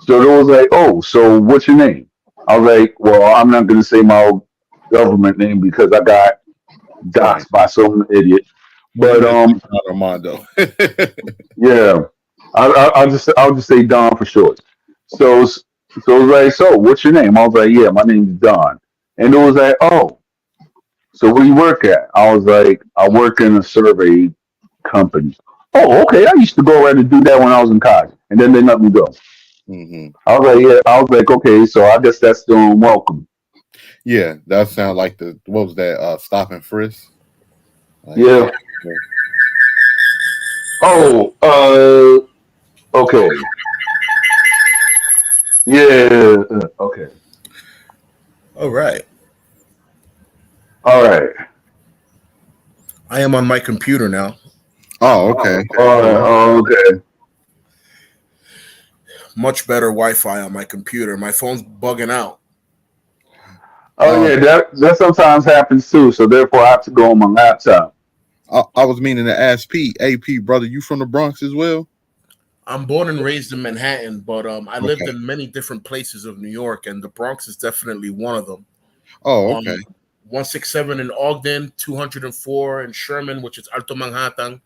So they was like, "Oh, so what's your name?" I was like, "Well, I'm not gonna say my government name because I got Right. doxxed by some idiot." Well, you But just like Armando. yeah, I'll just say Don for short. So so it was like, "So what's your name?" I was like, "Yeah, my name is Don." And it was like, "Oh, so where you work at?" I was like, "I work in a survey company." Oh, okay. I used to go around and do that when I was in college, and then they let me go. Hmm. I was like, "Yeah." I was like, "Okay, so I guess that's still welcome." Yeah, that sound like the what was that? Stop and frisk. Like, Yeah. Oh, okay. Yeah. Okay. All right. All right. I am on my computer now. oh, okay. All right. Oh, okay. Much better Wi-Fi on my computer. My phone's bugging out. Oh Um, yeah, that sometimes happens too. So therefore, I have to go on my laptop. I was meaning to ask Pete. Hey, Pete, brother, you from the Bronx as well? I'm born and raised in Manhattan, but I lived Okay. in many different places of New York, and the Bronx is definitely one of them. Oh, Um, okay. 167 in Ogden, 204 in Sherman, which is Alto Manhattan.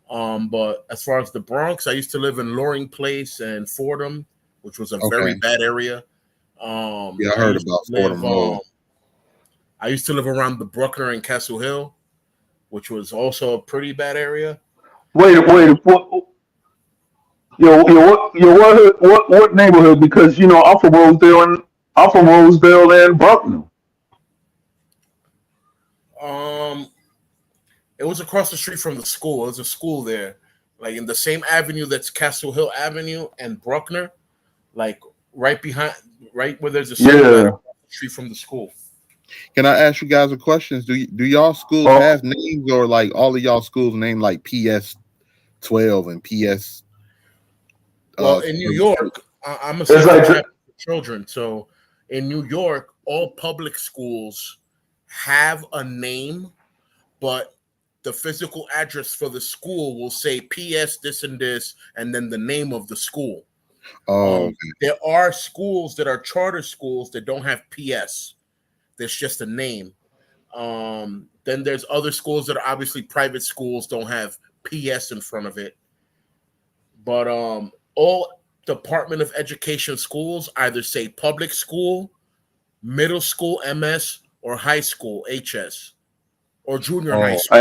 But as far as the Bronx, I used to live in Loring Place and Fordham, which was a very Okay. bad area. Yeah, I I heard used to about live. Fordham Road. I used to live around the Bruckner and Castle Hill, which was also a pretty bad area. Wait. What neighborhood? Because I'm from Rosedale and Bucknell. Um, it was across the street from the school. It was a school there, like in the same avenue that's Castle Hill Avenue and Bruckner, like right behind, right where there's a school at Yeah. across the street from the school. Can I ask you guys a question? Do y'all schools have Oh, names or like all of y'all schools name like PS 12 and PS Well, in New 32? York, I'm a it's safety like champion for children. So in New York, all public schools have a name, but the physical address for the school will say PS this and this, and then the name of the school. Oh, There are schools that are charter schools that don't have PS. There's just a name. Then there's other schools that are obviously private schools, don't have PS in front of it. But all Department of Education schools either say public school, middle school MS, or high school HS, or junior high oh, school.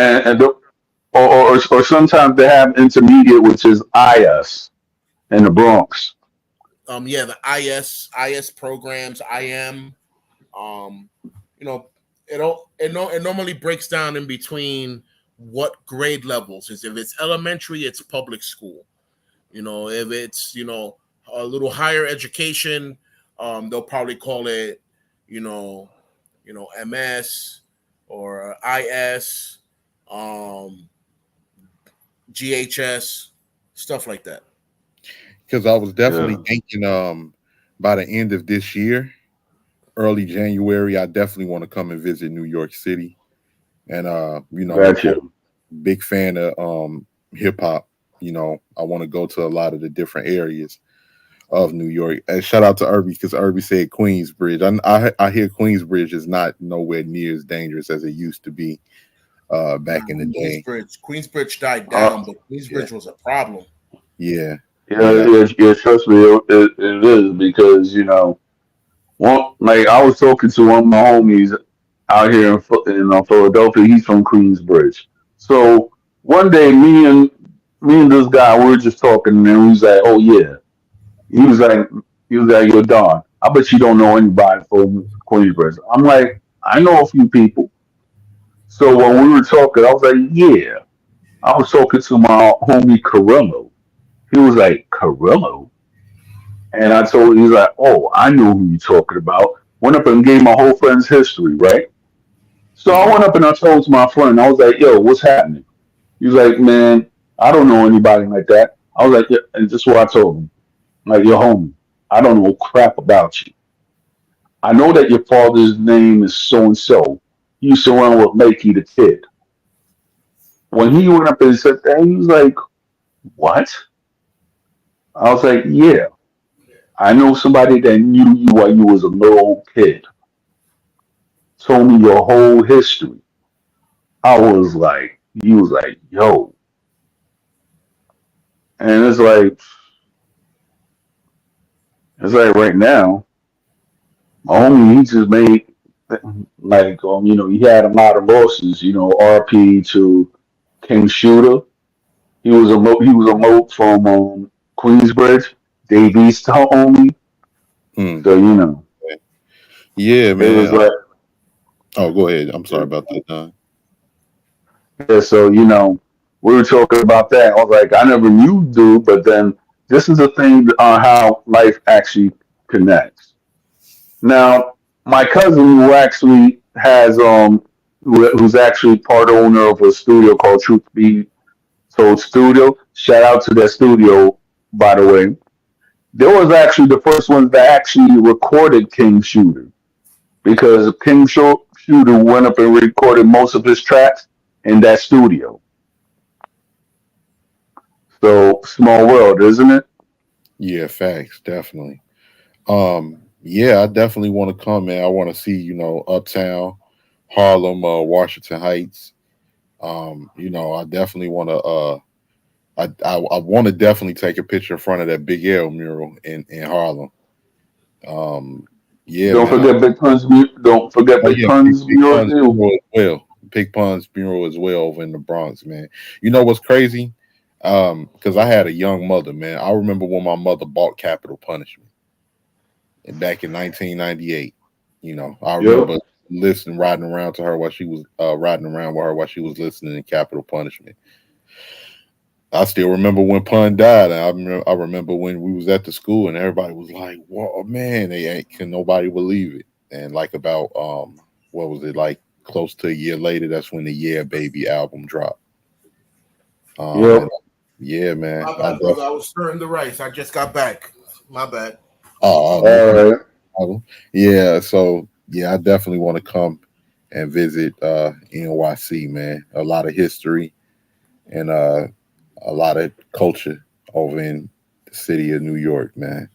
or sometimes they have intermediate, which is IS in the Bronx. Yeah, the IS programs, IM. Um, you know, it normally breaks down in between what grade levels is. If it's elementary, it's public school. If it's a little higher education, they'll probably call it, you know, MS or IS, um, GHS, stuff like that. because I was definitely Yeah, thinking by the end of this year, early January, I definitely want to come and visit New York City. And got I'm you. a big fan of hip hop. I want to go to a lot of the different areas of New York. And shout out to Irby because Irby said Queensbridge. I hear Queensbridge is not nowhere near as dangerous as it used to be back in the day. Queensbridge died Uh, down, but Yeah, Queensbridge was a problem. yeah, yeah, yeah. yeah, yeah. Trust me, it is because like I was talking to one of my homies out here in Philadelphia. He's from Queensbridge. So one day, me and this guy, we were just talking, and he was like, "Oh yeah," he was like, "Yo, Don, I bet you don't know anybody from Queensbridge." I'm like, "I know a few people." So when we were talking, I was like, "Yeah." I was talking to my homie Carrillo. He was like, "Carrillo?" And I told him, he's like, "Oh, I know who you're talking about." Went up and gave my whole friend's history, right? So I Hmm. went up and I told my friend, I was like, "Yo, what's happening?" He was like, "Man, I don't know anybody like that." I was like, "Yeah," and this is what I told him. I'm like, "Yo, homie, I don't know crap about you. I know that your father's name is so and so. He used to run with Makey the kid. When he went up and said that, he was like, what? I was like, yeah. I know somebody that knew you while you was a little kid. Told me your whole history. I was like, he was like, yo. And it's like right now, my homie, he just made he had a lot of losses, RP to King Shooter. He was a moat from Queensbridge. Davies to homie. Hmm. So, Yeah, it was man. like, Oh, go ahead. I'm sorry about that, Don. yeah, so, we were talking about that. I was like, I never knew dude, but then this is the thing on how life actually connects. Now, my cousin who actually who's actually part owner of a studio called Truth Be Told Studio. Shout out to that studio, by the way. They was actually the first ones that actually recorded King Shooter because Shooter went up and recorded most of his tracks in that studio. So small world, isn't it? Yeah, facts, definitely. Yeah, I definitely want to come, man. I want to see, Uptown, Harlem, Washington Heights. I definitely want to. I want to definitely take a picture in front of that Big L mural in Harlem. Um, yeah, Don't man. forget Big Pun's. Don't forget Oh Big yeah, Pun's Big mural Pun's too. mural as well. Big Pun's mural as well over in the Bronx, man. You know what's crazy? Because I had a young mother, man. I remember when my mother bought Capital Punishment back in 1998. I Yep. remember listening, riding around to her while she was riding around with her while she was listening to Capital Punishment. I still remember when Pun died. And I remember when we was at the school and everybody was like, "Whoa, man, they ain't can nobody believe it." And like about what was it like close to a year later? That's when the Yeah Baby album dropped. And Yep. yeah, man, My bad, brother. I was stirring the rice. I just got back. My bad. no All right. problem. Yeah, so yeah, I definitely want to come and visit NYC, man. A lot of history and a lot of culture over in the city of New York, man.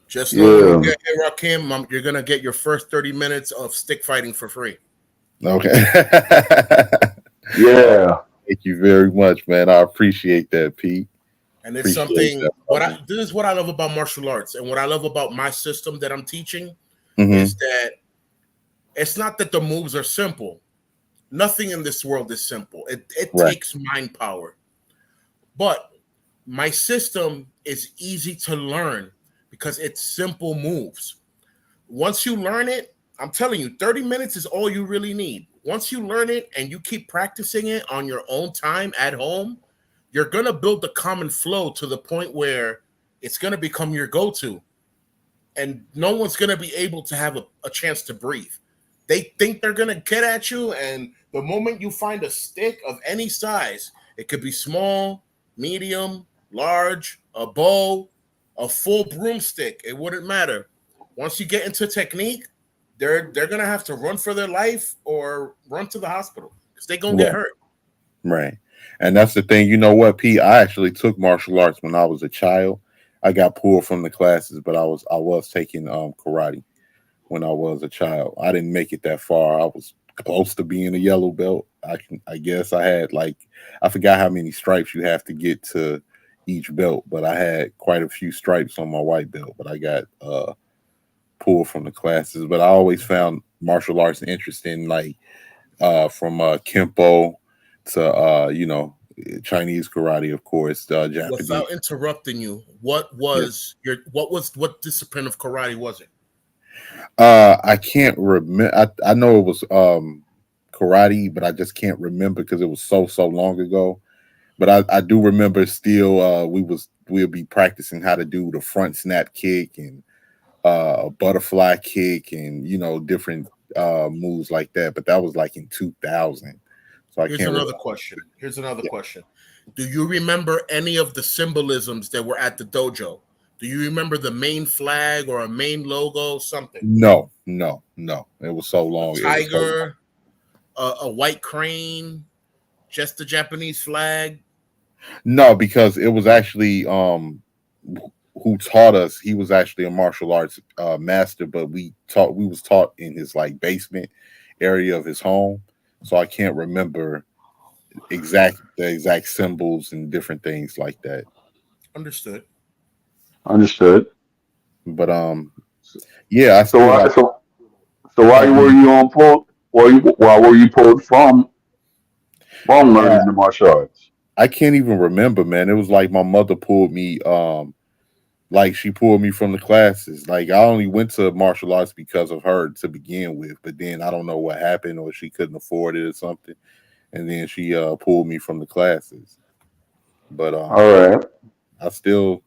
Just know when you Yeah. get here, Rakim, you're gonna get your first 30 minutes of stick fighting for free. Okay. Oh, Yeah. thank you very much, man. I appreciate that, Pete. And it's Appreciate something that, brother. this is what I love about martial arts, and what I love about my system that I'm teaching is Hmm. that it's not that the moves are simple. Nothing in this world is simple. It Right. takes mind power. But my system is easy to learn because it's simple moves. Once you learn it, I'm telling you, 30 minutes is all you really need. Once you learn it and you keep practicing it on your own time at home, you're going to build the common flow to the point where it's going to become your go to. And no one's going to be able to have a chance to breathe. They think they're going to get at you. And the moment you find a stick of any size, it could be small, medium, large, a bow, a full broomstick. It wouldn't matter. Once you get into technique, they're gonna have to run for their life or run to the hospital because they're gonna get Right. hurt. Right. And that's the thing. You know what, Pete? I actually took martial arts when I was a child. I got pulled from the classes, but I was taking karate when I was a child. I didn't make it that far. I was close to being a yellow belt. I guess I had like I forgot how many stripes you have to get to each belt, but I had quite a few stripes on my white belt, but I got pulled from the classes. But I always found martial arts interesting, like from Kempo to Chinese karate, of course, Japanese. Without interrupting you, Yeah. what discipline of karate was it? I can't remember. I know it was karate, but I just can't remember because it was so long ago. But I do remember still we'll be practicing how to do the front snap kick and a butterfly kick and different moves like that. But that was like in 2000, so I Here's can't remember. another question. Here's another Yeah. question. Do you remember any of the symbolisms that were at the dojo? Do you remember the main flag or a main logo? Something. No, no, no. It was so A long. It was so long. tiger, a white crane, just the Japanese flag. No, because it was actually who taught us. He was actually a martial arts master, but we was taught in his like basement area of his home. So I can't remember the exact symbols and different things like that. Understood. Understood. But yeah, I So still why like so why like were when you on pulled? Why were you pulled from uh, learning the martial arts? I can't even remember, man. It was like my mother pulled me like she pulled me from the classes. Like I only went to martial arts because of her to begin with, but then I don't know what happened or she couldn't afford it or something, and then she pulled me from the classes. But All right. I still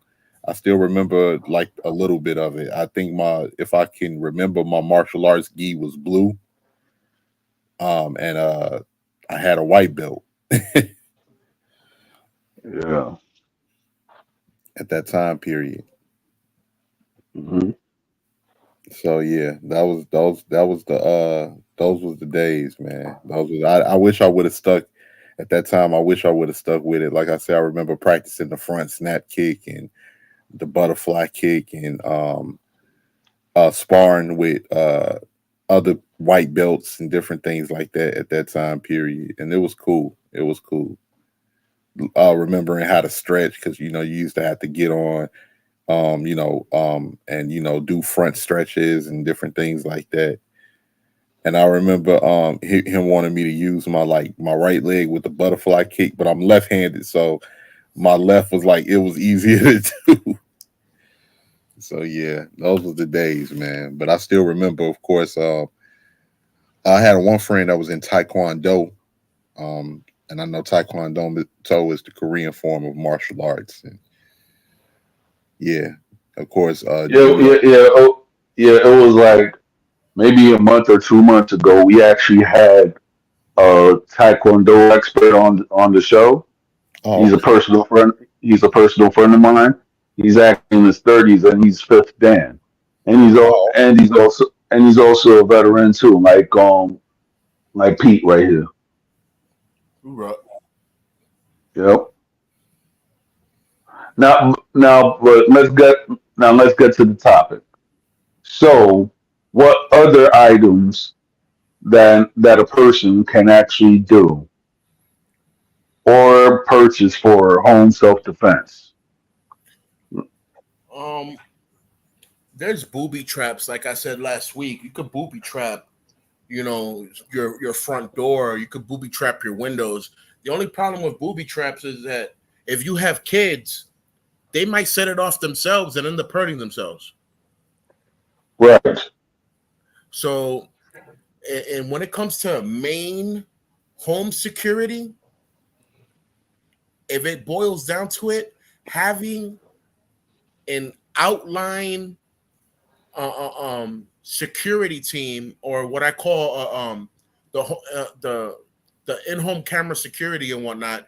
I still remember like a little bit of it. I think my if I can remember my martial arts gi was blue, and I had a white belt Yeah. at that time period. Hmm. So yeah, those was the days, man. I wish I would have stuck at that time. I wish I would have stuck with it. Like I said, I remember practicing the front snap kick and the butterfly kick and sparring with other white belts and different things like that at that time period. And it was cool. It was cool. Remembering how to stretch because you used to have to get on and do front stretches and different things like that. And I remember him wanting me to use my right leg with the butterfly kick, but I'm left-handed, so my left was like it was easier to do. So yeah, those was the days, man. But I still remember, of course, I had one friend that was in Taekwondo, and I know Taekwondo is the Korean form of martial arts, and yeah, of course, Yeah, judo. yeah, yeah. Oh, yeah. It was like maybe a month or 2 months ago. We actually had a Taekwondo expert on the show. Oh, He's a okay. personal friend. He's a personal friend of mine. He's actually in his 30s and he's fifth Dan, and Oh, he's also a veteran too, like Pete right here. Hoorah. Yep. Now, but let's get to the topic. So, what other items that a person can actually do or purchase for home self defense? Um, there's booby traps. Like I said last week, you could booby trap, your front door. You could booby trap your windows. The only problem with booby traps is that if you have kids, they might set it off themselves and end up hurting themselves. Right. So, and when it comes to main home security, if it boils down to it, having an outline security team, or what I call the the in-home camera security and whatnot,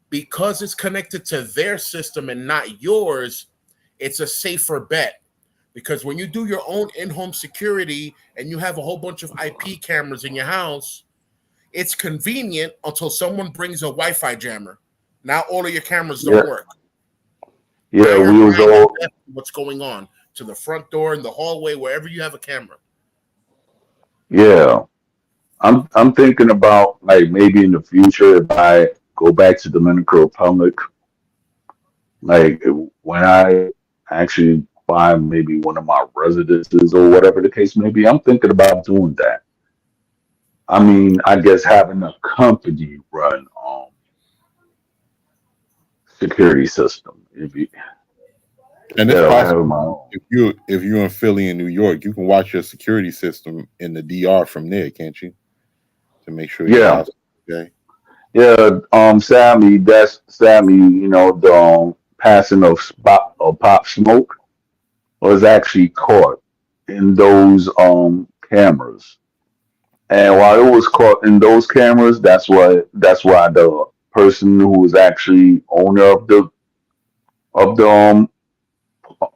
because it's connected to their system and not yours, it's a safer bet. Because when you do your own in-home security and you have a whole bunch of IP cameras in your house, it's convenient until someone brings a Wi-Fi jammer. Now all of your cameras don't Yeah. work. Now Yeah. your We was mind is all. deaf to what's going on to the front door, in the hallway, wherever you have a camera. Yeah. I'm thinking about like maybe in the future if I go back to Dominican Republic, like when I actually buy maybe one of my residences or whatever the case may be, I'm thinking about doing that. I mean, I guess having a company run security system and it's instead of possible having my own. if you're in Philly and New York, you can watch your security system in the DR from there, can't you? To make sure your Yeah, house is okay. yeah. Sammy. The passing of pop smoke was actually caught in those cameras. And while it was caught in those cameras, that's why the person who was actually owner of the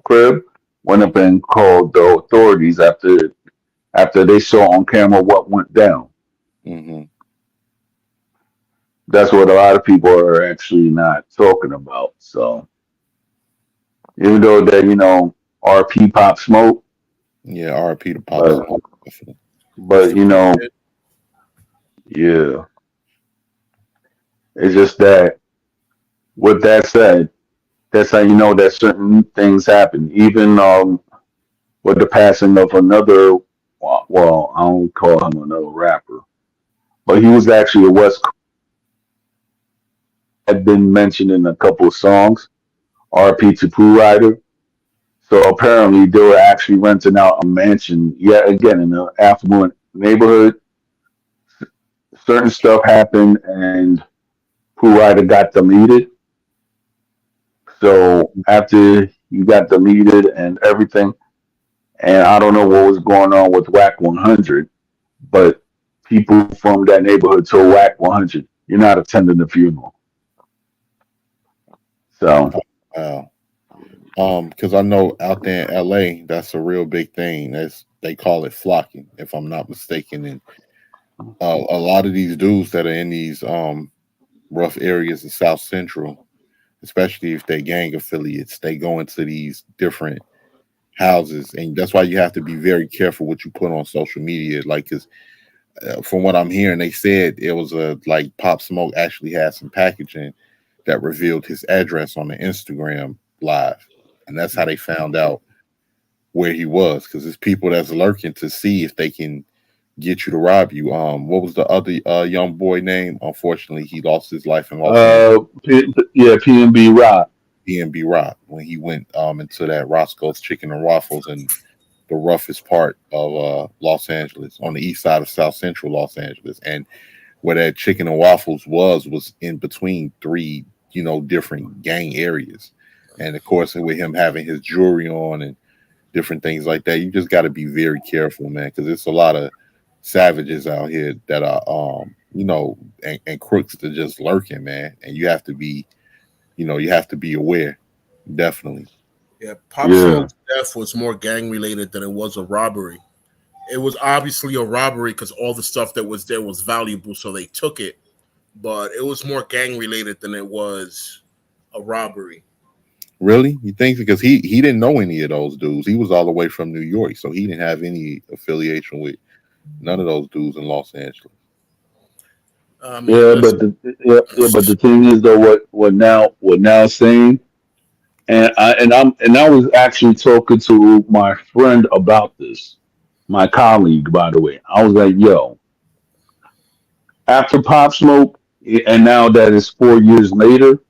crib, went up and called the authorities after they saw on camera what went down. Hmm. That's what a lot of people are actually not talking about. So even though that RP Pop Smoke, Yeah, RP to Pop but Smoke. Definitely. Rest but in peace, kid. yeah, it's just that. With that said, that's how you know that certain things happen. Even with the passing of another, well, I don't call him another rapper, but he was actually a West Coast, had been mentioned in a couple of songs. RP to Pooh Rider. So apparently they were actually renting out a mansion yet again in an affluent neighborhood. Certain stuff happened and Pooh Rider got deleted. So after he got deleted and everything, and I don't know what was going on with WAC 100, but people from that neighborhood told WAC 100, "You're not attending the funeral." So Wow. Because I know out there in LA, that's a real big thing. That's they call it flocking, if I'm not mistaken. And a lot of these dudes that are in these rough areas of South Central, especially if they gang affiliates, they go into these different houses, and that's why you have to be very careful what you put on social media. Like, cause from what I'm hearing, they said it was a like Pop Smoke actually had some packaging that revealed his address on the Instagram live, and that's how they found out where he was. Because there's people that's lurking to see if they can get you to rob you. What was the other young boy name? Unfortunately, he lost his life in Los Angeles. yeah, PNB Rock. DMB Rock when he went into that Roscoe's Chicken and Waffles in the roughest part of Los Angeles, on the east side of South Central Los Angeles, and where that Chicken and Waffles was in between three, different gang areas. And of course, with him having his jewelry on and different things like that, you just got to be very careful, man, because it's a lot of savages out here that are, and crooks that just lurking, man. And you have to be aware, definitely. Yeah, Pop Yeah, Smoke's death was more gang related than it was a robbery. It was obviously a robbery because all the stuff that was there was valuable, so they took it. But it was more gang related than it was a robbery. Really? You think because he didn't know any of those dudes. He was all the way from New York, so he didn't have any affiliation with none of those dudes in Los Angeles. I mean, yeah, listen, but the thing is though, what now saying, and I was actually talking to my friend about this, my colleague, by the way. I was like, yo, after Pop Smoke, and now that it's 4 years later,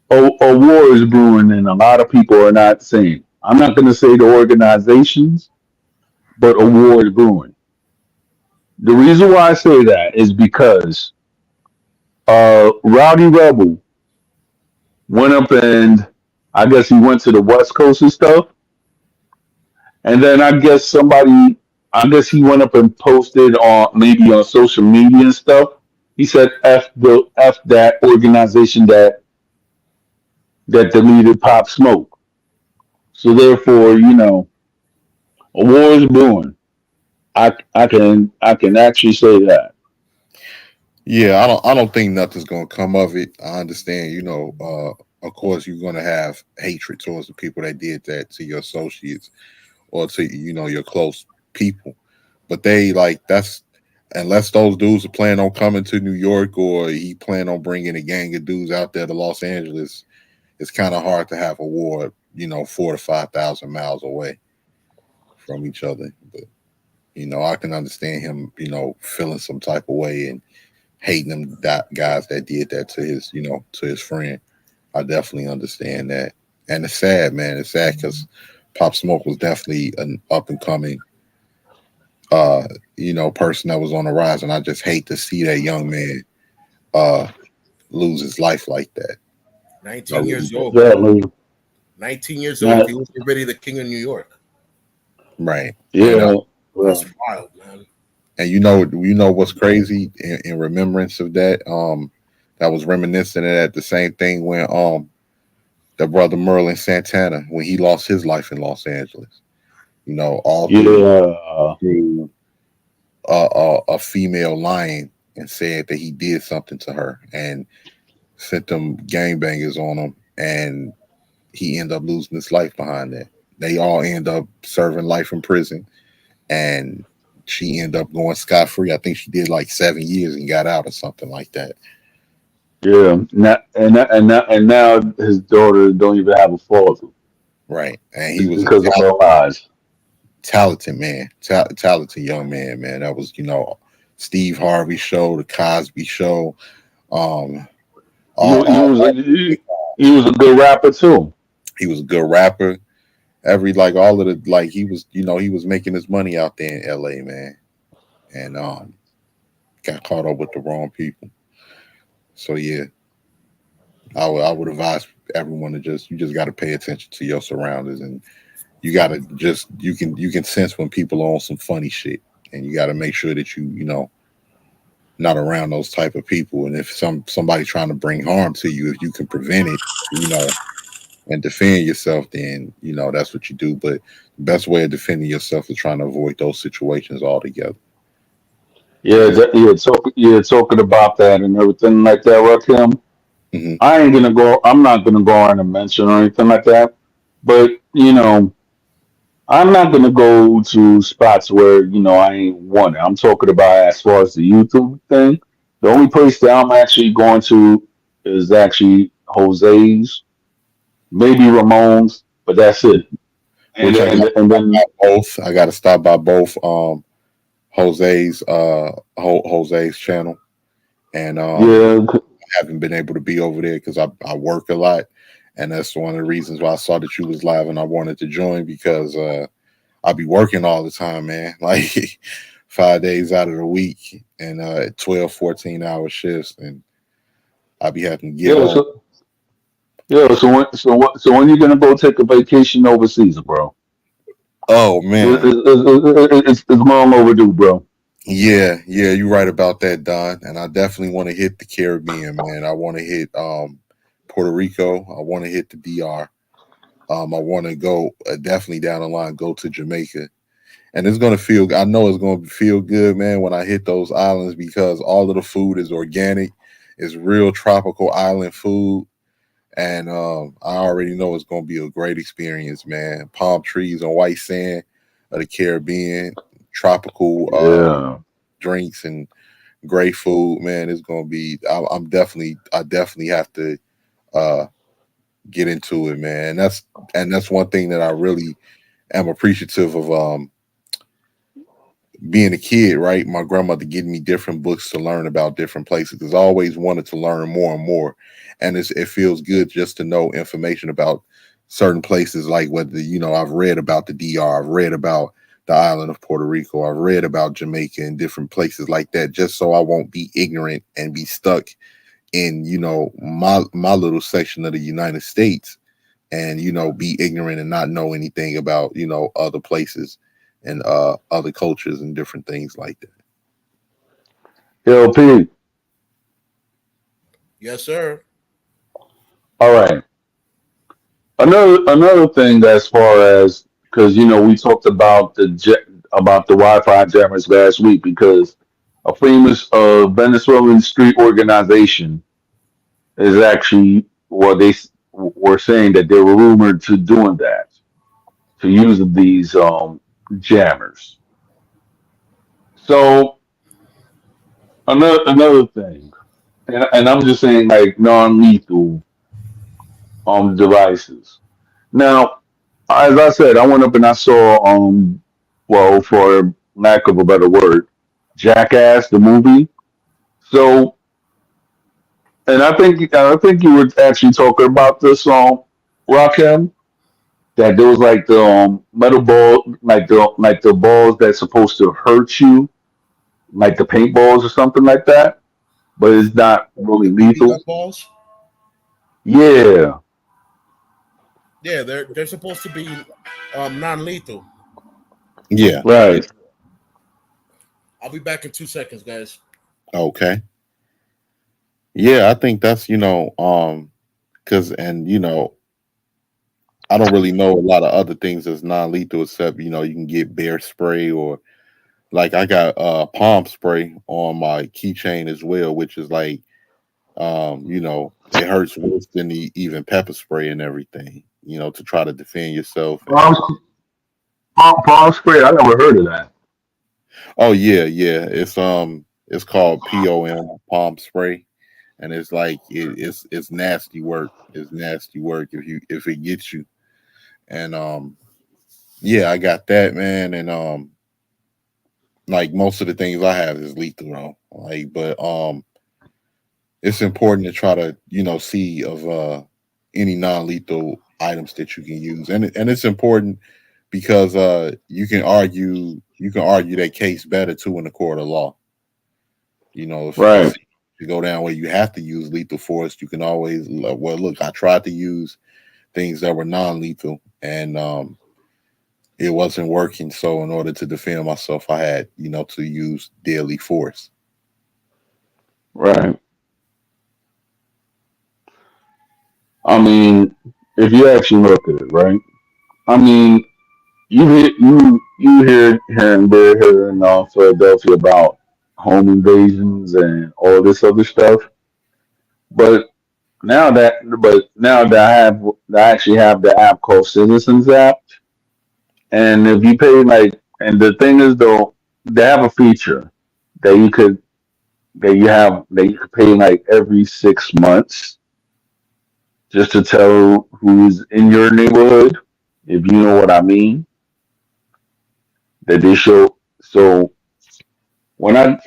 a war is brewing, and a lot of people are not saying. I'm not going to say the organizations, but a war is brewing. The reason why I say that is because Rowdy Rebel went up and I guess he went to the West Coast and stuff, and then I guess he went up and posted on maybe on social media and stuff. He said F that organization that deleted Pop Smoke. So therefore, a war is brewing. I can actually say that. Yeah, I don't think nothing's gonna come of it. I understand, of course you're gonna have hatred towards the people that did that to your associates or to your close people. But they like that's unless those dudes are planning on coming to New York or he plan on bringing a gang of dudes out there to Los Angeles, it's kind of hard to have a war, 4 to 5 thousand miles away from each other. But I can understand him, feeling some type of way and hating them guys that did that to his friend. I definitely understand that, and it's sad, man. It's sad because Pop Smoke was definitely an up and coming, uh, person that was on the rise, and I just hate to see that young man uh lose his life like that. 19 I years old, bro. Exactly. 19 years old. Not, He was already the king of New York. right, and yeah. That's Well, wild, man. what's crazy in remembrance of that. That was reminiscent of that. The same thing when the brother Merlin Santana when he lost his life in Los Angeles. All Yeah, through a female lying and said that he did something to her and sent them gangbangers on him, and he ended up losing his life behind that. They all end up serving life in prison, and she ended up going scot free. I think she did like 7 years and got out or something like that. yeah. And now his daughter don't even have a father Right, and he was a because of her lies. talented man, talented young man. Man, that was Steve Harvey show, the Cosby Show. Um, He, all, he all, was all he was a good rapper too. he was a good rapper. Every like all of the like he was making his money out there in L.A. man, and got caught up with the wrong people. So yeah, I would advise everyone to you just got to pay attention to your surroundings, and you got to just you can sense when people are on some funny shit, and you got to make sure that you not around those type of people. And if somebody trying to bring harm to you, if you can prevent it, and defend yourself, then that's what you do. But the best way of defending yourself is trying to avoid those situations altogether. Yeah, Because talking about that and everything like that, Rakim. hmm I ain't gonna go. I'm not gonna go on and mention or anything like that. But I'm not gonna go to spots where I ain't want it. I'm talking about as far as the YouTube thing. The only place that I'm actually going to is actually Jose's, maybe Ramon's, but that's it. And which I got and then both. I got to stop by both Jose's channel, and yeah, haven't been able to be over there because I work a lot, and that's one of the reasons why I saw that you was live and I wanted to join because I be working all the time, man. Like 5 days out of the week and 12, 14 hour shifts, and I be having to get yeah. home. So when you gonna go take a vacation overseas, bro? Oh It, man. it, it's long overdue, bro. Yeah, yeah, you're right about that, Don. And I definitely want to hit the Caribbean, man. I want to hit Puerto Rico. I want to hit the DR. I want to go definitely down the line, go to Jamaica. And it's gonna feel. I know it's gonna feel good, man, when I hit those islands because all of the food is organic. It's real tropical island food, and I already know it's gonna be a great experience, man. Palm trees on white sand of the Caribbean, tropical Yeah. drinks and great food, man. It's gonna be. I definitely have to uh, get into it, man. And that's one thing that I really am appreciative of. Being a kid, right? My grandmother getting me different books to learn about different places because I always wanted to learn more and more, and it feels good just to know information about certain places, like whether I've read about the DR, I've read about the island of Puerto Rico, I've read about Jamaica and different places like that, just so I won't be ignorant and be stuck in my little section of the United States and be ignorant and not know anything about other places and other cultures and different things like that. Yo, P. Yes, sir. All right. Another thing as far as because we talked about about the Wi-Fi jammers last week because a famous Venezuelan street organization is actually were saying that they were rumored to doing that to use these jammers. So another thing, and I'm just saying like non-lethal devices. Now, as I said, I went up and I saw well, for lack of a better word, Jackass the movie. So, and I think you were actually talking about this Rakim, that there was like the metal ball, like the balls that's supposed to hurt you, like the paintballs or something like that, but it's not The really BB lethal. gun balls. Yeah, Yeah, they're supposed to be non-lethal. Yeah. right. I'll be back in 2 seconds, guys. Okay. Yeah, I think that's because I don't really know a lot of other things that's non-lethal except you can get bear spray or like I got palm spray on my keychain as well, which is like it hurts worse than even pepper spray and everything. To try to defend yourself and Palm, palm spray. I never heard of that. oh yeah, yeah, it's called palm spray, and it's like it's nasty work. It's nasty work if it gets you. And yeah, I got that, man. And like most of the things I have is lethal though. Like, but it's important to try to see of any non-lethal items that you can use, and it's important because you can argue that case better too in the court of law. If you Right, see you go down where you have to use lethal force, you can always well look. I tried to use things that were non-lethal, and it wasn't working. So in order to defend myself, I had to use deadly force. right. I mean, if you actually look at it, right? I mean, you hear here and there here in Philadelphia about home invasions and all this other stuff, but now that I actually have the app called Citizens app, and if you pay like, and the thing is though, they have a feature that you could that you could pay like every 6 months just to tell who's in your neighborhood, if you know what I mean. That they show. So when I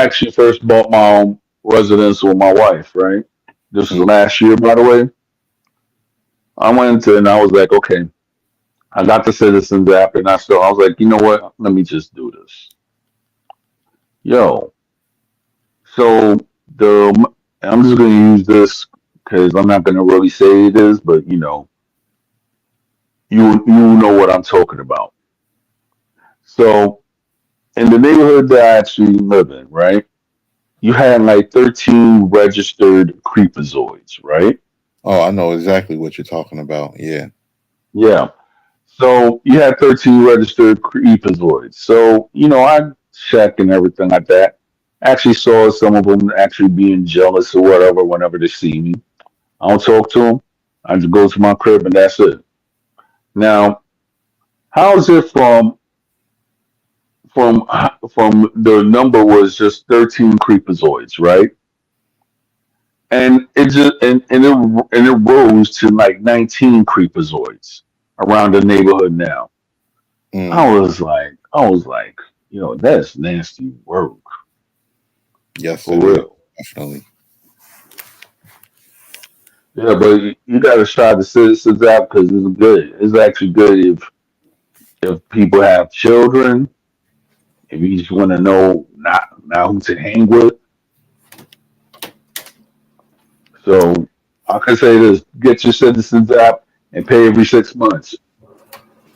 actually first bought my own residence with my wife, right? This was Mm. last year, by the way. I went and I was like, okay, I got the Citizens app, and I was like, you know what? Let me just do this. Yo, so the I'm just gonna use this because I'm not gonna really say it is, but you know what I'm talking about. So in the neighborhood that I actually live in, right? You had like 13 registered creepazoids, right? Oh, I know exactly what you're talking about. Yeah. Yeah. So you had 13 registered creepazoids. So, I check and everything like that. Actually saw some of them actually being jealous or whatever whenever they see me. I don't talk to them. I just go to my crib and that's it. Now, how is it from from the number was just 13 creepazoids, right? And it just and it rose to like 19 creepazoids around the neighborhood now. Mm. I was like, that's nasty work Yes, for it is. real. Definitely. Yeah, but you got to try the Citizens app because it's good. It's actually good if people have children. If you just want to know not who to hang with. So I can say this: get your Citizens app and pay every 6 months.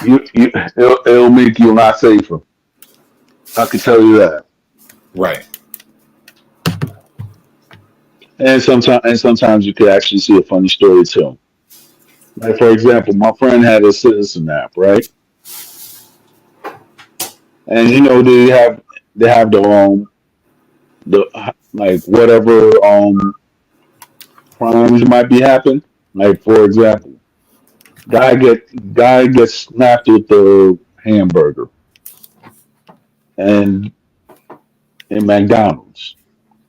It'll make you a lot safer. I can tell you that. Right. And sometimes you could actually see a funny story too. Like for example, my friend had a Citizen app, right? And they have the like whatever crimes might be happening. Like for example, guy gets snapped with the hamburger and in McDonald's.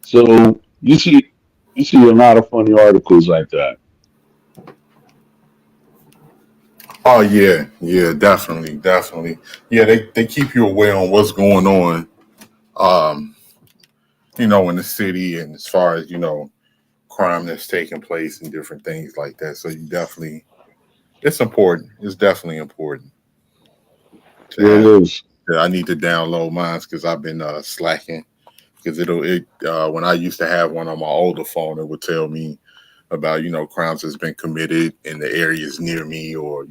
So you see a lot of funny articles like that. Oh yeah, yeah, definitely, definitely. Yeah, they keep you aware on what's going on, um, in the city and as far as crime that's taking place and different things like that. So you definitely, it's important. It's definitely important to Yeah, it have. is. Yeah, I need to download mine because I've been slacking. Because when I used to have one on my older phone, it would tell me about crimes that's been committed in the areas near me or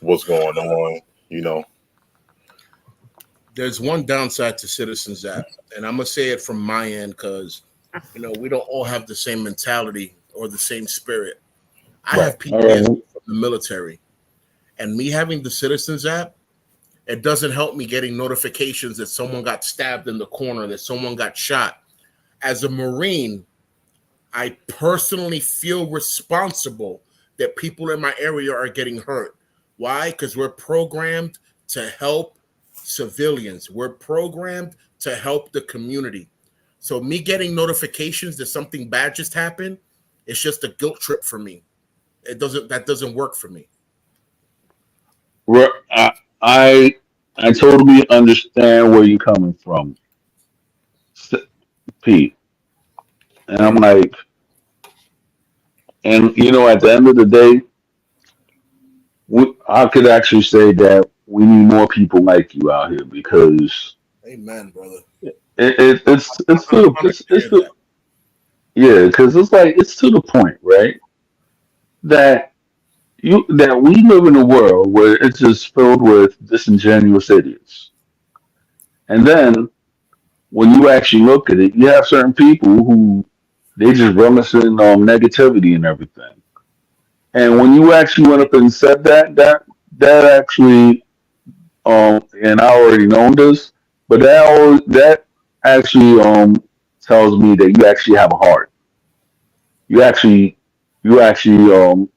what's going on. You know. There's one downside to Citizens app, and I'm gonna say it from my end because we don't all have the same mentality or the same spirit. I Right. have All PTSD right. from the military, And me having the Citizens app, it doesn't help me getting notifications that someone got stabbed in the corner, that someone got shot. As a Marine, I personally feel responsible that people in my area are getting hurt. Why? Because we're programmed to help civilians. We're programmed to help the community. So me getting notifications that something bad just happened, it's just a guilt trip for me. That doesn't work for me. Re- I totally understand where you're coming from, Pete. And I'm Yeah. like, and at the end of the day, I could actually say that we need more people like you out here because Amen, brother. it's I'm to honored to it's hear to that. yeah, because it's like it's to the point, right? That that we live in a world where it's just filled with disingenuous idiots, and then when you actually look at it, you have certain people who they just reminiscing on negativity and everything. And when you actually went up and said that actually and I already know this, but that actually tells me that you actually have a heart. You actually you actually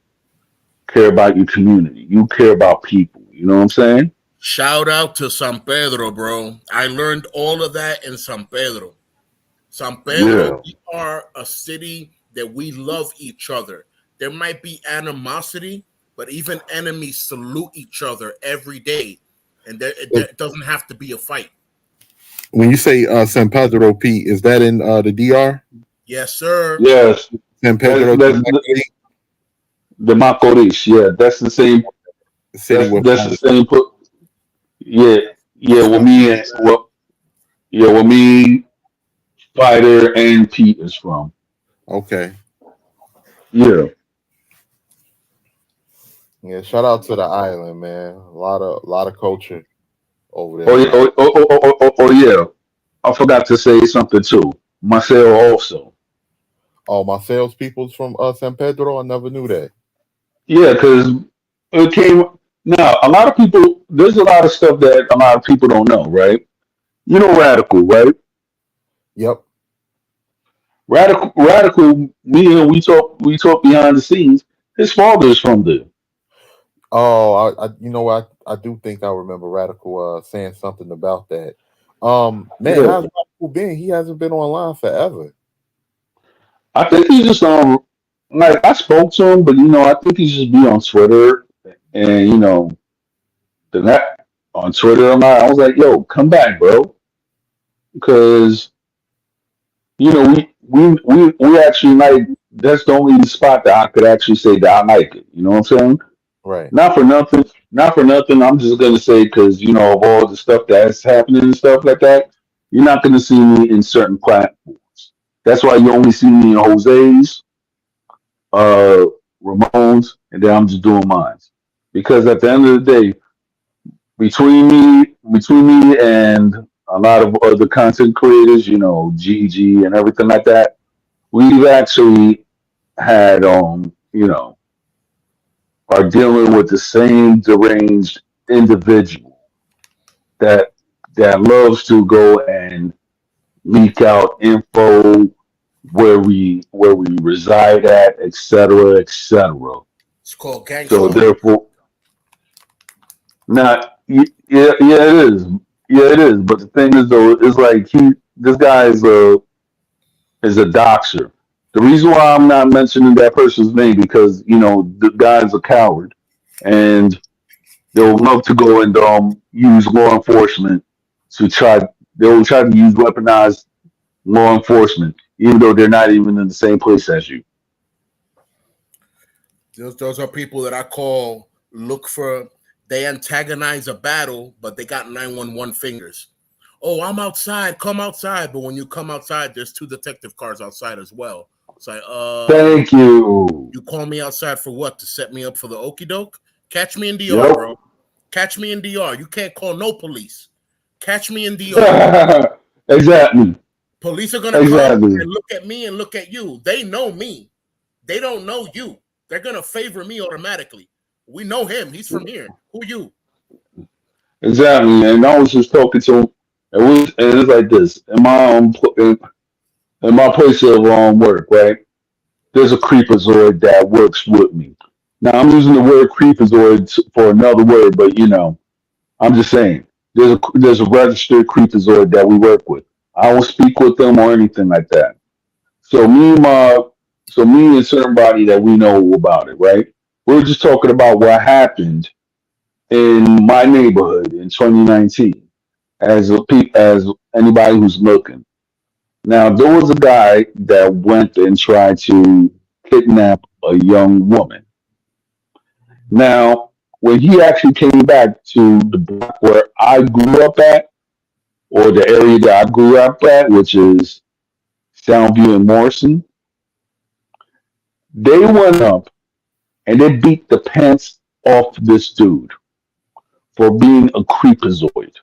care about your community. You care about people. You know what I'm saying? Shout out to San Pedro, bro. I learned all of that in San Pedro. San Pedro, Yeah. we are a city that we love each other. There might be animosity, but even enemies salute each other every day. And there doesn't have to be a fight. When you say San Pedro Pete, is that in the DR? Yes, sir. Yes. San That's Pedro, that's the Macorís. Yeah, that's the same. the city where That's the same. Yeah, yeah. With Father. me, with me, Spider and Pete is from. Okay. Yeah. Yeah, shout out to the island, man. A lot of culture over there Oh, on yeah, the island. oh, yeah. I forgot to say something too. Marcel also. Oh, my salespeople's from San Pedro. I never knew that. Yeah, because it came. Now, a lot of people. There's a lot of stuff that a lot of people don't know, right? You know, Radical, right? Yep. Radical. We talk behind the scenes. His father is from there. Oh, you know what? I do think I remember Radical saying something about that. Man, Yeah, how's Radical been? He hasn't been online forever. I think he's just like I spoke to him, but I think he's just be on Twitter and the net on Twitter. I was like, yo, come back, bro, because we actually like that's the only spot that I could actually say that I like it. You know what I'm saying? Right. Not for nothing. Not for nothing. I'm just gonna say because of all the stuff that's happening and stuff like that. You're not gonna see me in certain platforms. That's why you only see me in Jose's, uh, Ramones, and then I'm just doing mine. Because at the end of the day, between me and a lot of other content creators, GG and everything like that, we've actually had are dealing with the same deranged individual that loves to go and leak out info where we reside at, etc., etc. It's called So gangster. therefore, not yeah, yeah, it is, yeah, it is. But the thing is, though, is like this guy is a doxer. The reason why I'm not mentioning that person's name because the guy's a coward, and they'll love to go and use law enforcement to try. They'll try to use weaponized law enforcement, even though they're not even in the same place as you. Those are people that I call look for. They antagonize a battle, but they got 911 fingers. Oh, I'm outside. Come outside. But when you come outside, there's two detective cars outside as well. It's like, Thank you. you call me outside for what? To set me up for the okey doke? Catch me in DR, Yep. bro. Catch me in DR. You can't call no police. Catch me in DR. Exactly. Police are gonna come Exactly. and look at me and look at you. They know me. They don't know you. They're gonna favor me automatically. We know him. He's from here. Who you? Exactly. And I was just talking to him. And it's like this in my in my place of work, right? There's a creepazoid that works with me. Now I'm using the word creepazoid for another word, but I'm just saying there's a registered creepazoid that we work with. I don't speak with them or anything like that. So me and somebody that we know about it, right? We're just talking about what happened in my neighborhood in 2019 as anybody who's looking. Now there was a guy that went and tried to kidnap a young woman. Now when he actually came back to the block where I grew up at, or the area that I grew up at, which is Soundview and Morrison, they went up and they beat the pants off this dude for being a creepazoid.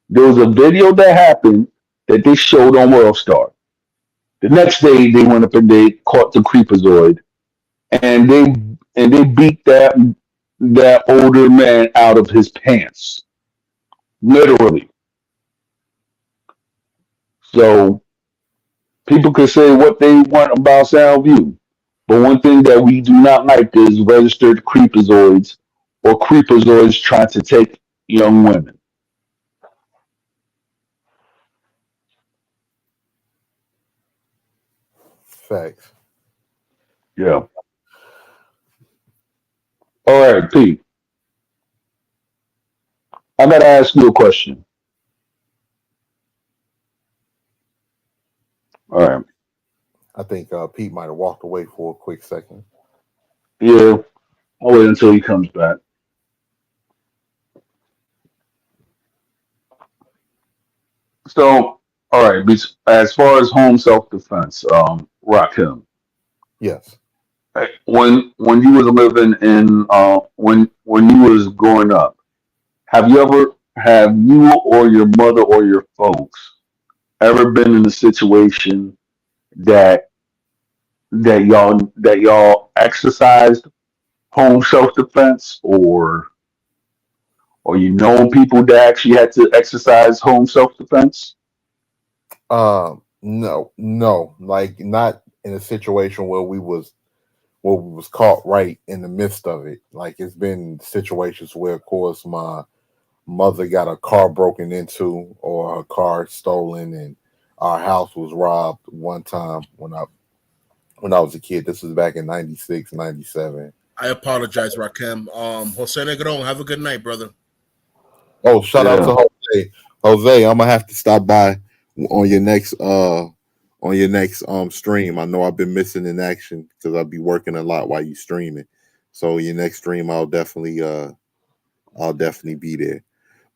There was a video that happened that they showed on World Star. The next day they went up and they caught the creepazoid and they beat that older man out of his pants. Literally. So people can say what they want about Soundview. But one thing that we do not like is registered creepazoids or creepazoids trying to take young women. Facts. Yeah. All right, Pete. I gotta ask you a question. All right. I think Pete might have walked away for a quick second. Yeah. I'll wait until he comes back. So, all right. As far as home self defense, Rakim, Yes. when you was living in when you was growing up, have you or your mother or your folks ever been in a situation that that y'all exercised home self defense, or people that actually had to exercise home self defense? No, no, like not in a situation where we was caught right in the midst of it. Like it's been situations where, of course, my mother got a car broken into or her car stolen, and our house was robbed one time when I was a kid. This was back in 96, 97. I apologize, Rakim. Jose Negron, have a good night, brother. Oh, shout out to Yeah. Jose. Jose, I'm gonna have to stop by on your next stream. I know I've been missing in action because I'll be working a lot while you streaming. So your next stream I'll definitely be there.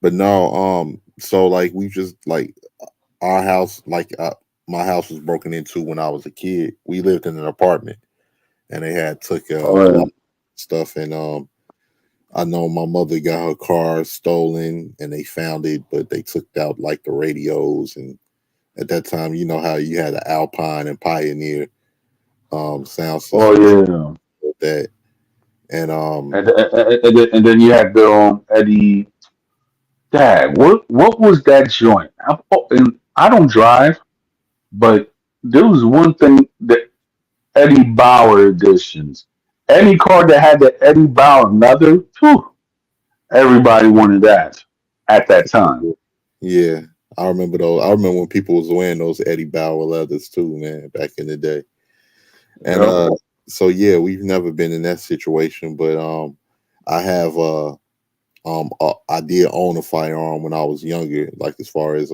But no, so like we just like our house, my house was broken into when I was a kid. We lived in an apartment and they had took All a lot right. of stuff, and I know my mother got her car stolen and they found it, but they took out like the radios, and at that time, you know how you had the Alpine and Pioneer sound Oh systems yeah. with that. And And then you had the Eddie. Dad, what was that joint? And I don't drive, but there was one thing that Eddie Bauer editions. Any car that had the Eddie Bauer leather, whew, everybody wanted that at that time. yeah, I remember those. I remember when people was wearing those Eddie Bauer leathers too, man, back in the day. And Yep. so yeah, we've never been in that situation, but I have I did own a firearm when I was younger, like as far as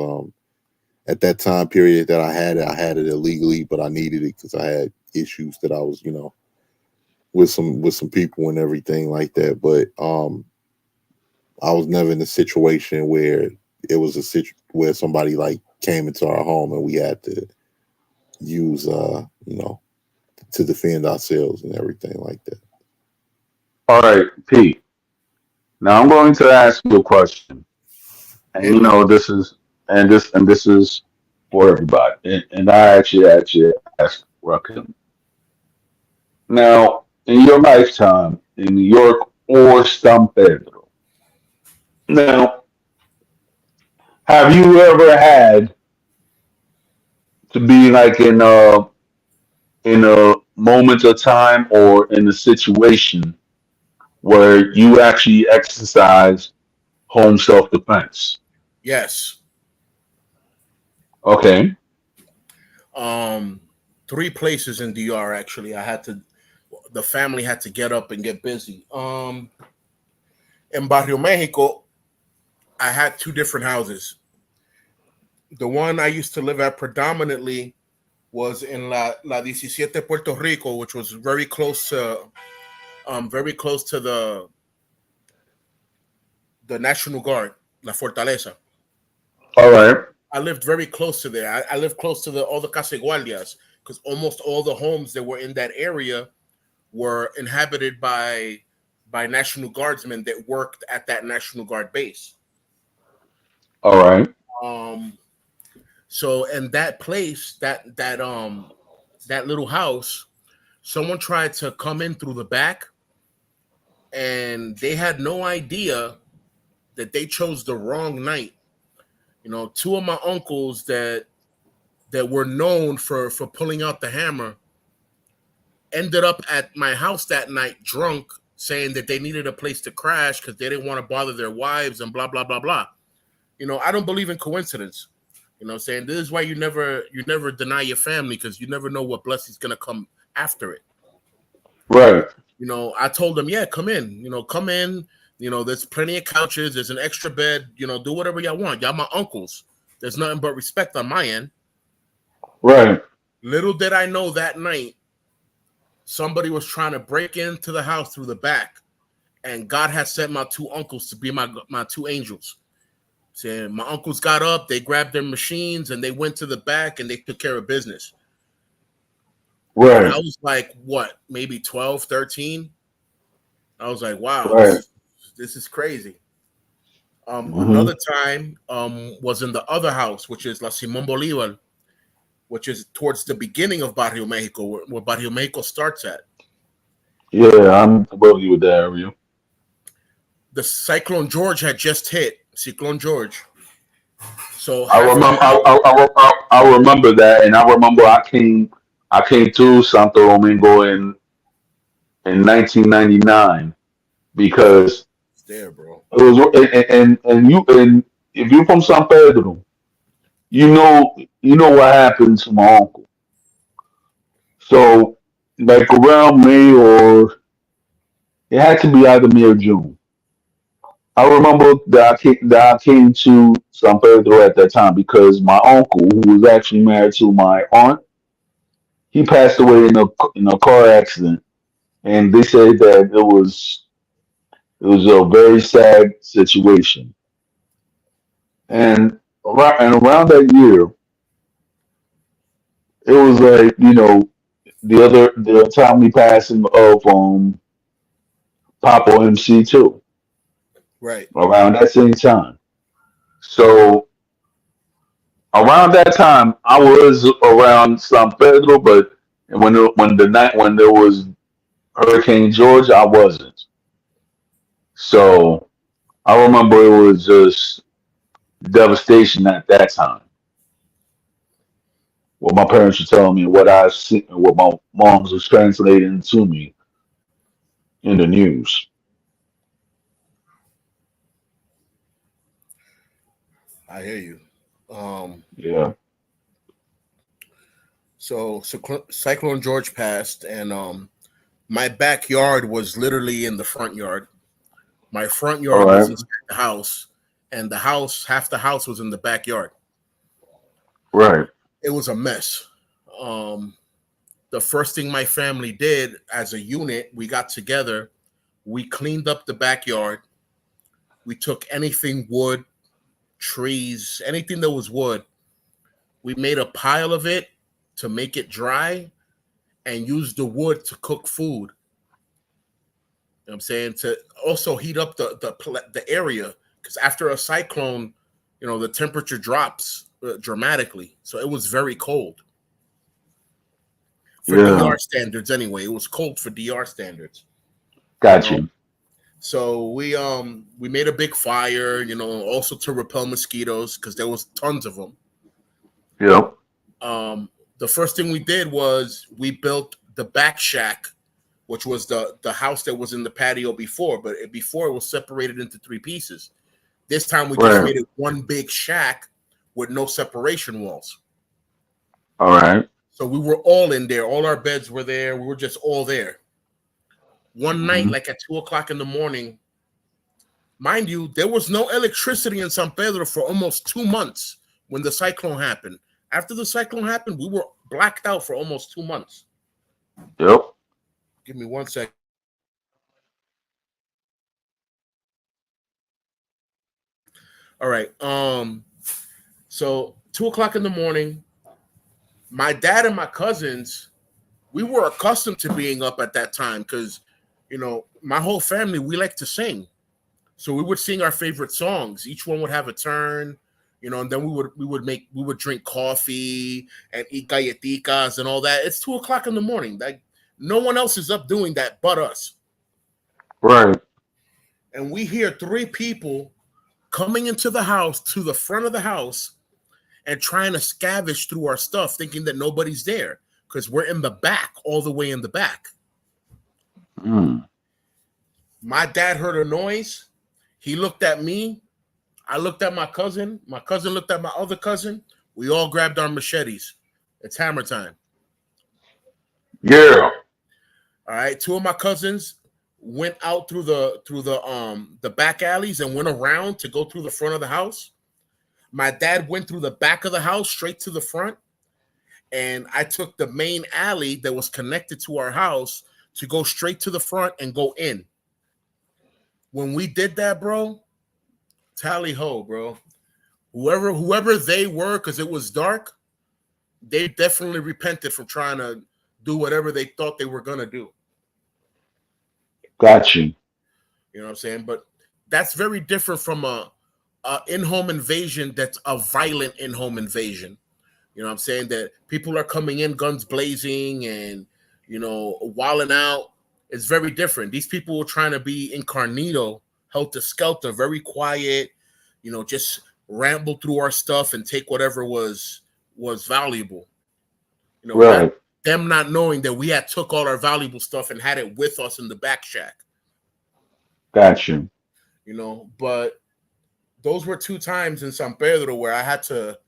at that time period that I had it illegally, but I needed it because I had issues that I was, with some people and everything like that. But I was never in a situation where it was where somebody like came into our home and we had to use to defend ourselves and everything like that. All right, Pete. Now I'm going to ask you a question, and Hit me. this is for everybody, and I actually asked Ruckin. Now, in your lifetime in New York or San Pedro. Now, have you ever had to be like in a moment of time or in a situation where you actually exercise home self defense? Yes. Okay. Um, three places in DR actually. The family had to get up and get busy. In Barrio Mexico, I had two different houses. The one I used to live at predominantly was in La 17 Puerto Rico, which was very close to the National Guard, La Fortaleza. All right. I lived very close to there. I lived close to all the Casegualias because almost all the homes that were in that area were inhabited by National Guardsmen that worked at that National Guard base. All right. Um, so in that place, that little house, someone tried to come in through the back, and they had no idea that they chose the wrong night. You know, two of my uncles that were known for pulling out the hammer ended up at my house that night drunk, saying that they needed a place to crash because they didn't want to bother their wives and blah blah blah blah. You know, I don't believe in coincidence. You know what I'm saying? This is why you never deny your family, because you never know what blessing's gonna come after it. Right. You know, I told them, yeah, come in. You know, come in. You know, there's plenty of couches. There's an extra bed. You know, do whatever y'all want. Y'all my uncles. There's nothing but respect on my end. Right. Little did I know that night, somebody was trying to break into the house through the back, and God had sent my two uncles to be my two angels. Saying my uncles got up, they grabbed their machines, and they went to the back and they took care of business. And I Right. was like, what, maybe 12, 13? I was like, wow, Right. this is crazy. Hmm. Another time was in the other house, which is La Simón Bolívar, which is towards the beginning of Barrio Mexico, where Barrio Mexico starts at. Yeah, I'm familiar with that area. The Cyclone George had just hit. Cyclone George. So I half of the remember. house, I remember that, and I remember I came to Santo Domingo in 1999 because it's there, bro. it was and if you're from San Pedro, you know what happened to my uncle. So like around May, or it had to be either May or June. I remember that I came to San Pedro at that time because my uncle, who was actually married to my aunt, he passed away in a car accident, and they said that it was a very sad situation. And around that year, it was like the timely passing of Papa MC too Right. around that same time. So around that time, I was around San Pedro, but when there was Hurricane George, I wasn't. So I remember it was just devastation at that time. What my parents were telling me, what I see, what my mom's was translating to me in the news. I hear you. Um, Yeah. so Cyclone George passed, and my backyard was literally in the front yard. My front All yard was right. inside the house, and half the house was in the backyard. Right. It was a mess. Um, the first thing my family did as a unit, we got together, we cleaned up the backyard, we took anything wood, trees, anything that was wood, we made a pile of it to make it dry and used the wood to cook food. You know what I'm saying? To also heat up the area, because after a cyclone, the temperature drops dramatically. So it was very cold for Yeah. DR standards. Anyway, it was cold for DR standards. You Got know, you. So we made a big fire, also to repel mosquitoes because there was tons of them. Yep. The first thing we did was we built the back shack, which was the house that was in the patio before, but before it was separated into three pieces. This time we just Right. made it one big shack with no separation walls. All right. So we were all in there. All our beds were there. We were just all there. One night, Hmm. like at 2 o'clock in the morning, mind you, there was no electricity in San Pedro for almost 2 months when the cyclone happened. After the cyclone happened, we were blacked out for almost 2 months. Yep. Give me 1 second. All right. So 2 o'clock in the morning, my dad and my cousins, we were accustomed to being up at that time because, my whole family, we like to sing. So we would sing our favorite songs. Each one would have a turn, and then we would drink coffee and eat galletitas and all that. It's 2 o'clock in the morning. Like no one else is up doing that but us. Right. And we hear three people coming into the house to the front of the house and trying to scavenge through our stuff, thinking that nobody's there because we're in the back, all the way in the back. Mm. My dad heard a noise. He looked at me. I looked at my cousin. My cousin looked at my other cousin. We all grabbed our machetes. It's hammer time. Yeah. All right. Two of my cousins went out through the back alleys and went around to go through the front of the house. My dad went through the back of the house straight to the front, and I took the main alley that was connected to our house to go straight to the front and go in. When we did that, bro, tally ho, bro. Whoever they were, because it was dark, they definitely repented from trying to do whatever they thought they were gonna do. Got you. You know what I'm saying? But that's very different from a in-home invasion that's a violent in-home invasion. You know what I'm saying? That people are coming in guns blazing and, wilding out. It's very different. These people were trying to be incognito, helter skelter, very quiet, just ramble through our stuff and take whatever was valuable. Not Right. them not knowing that we had took all our valuable stuff and had it with us in the back shack. Got you. But those were two times in San Pedro where I had to,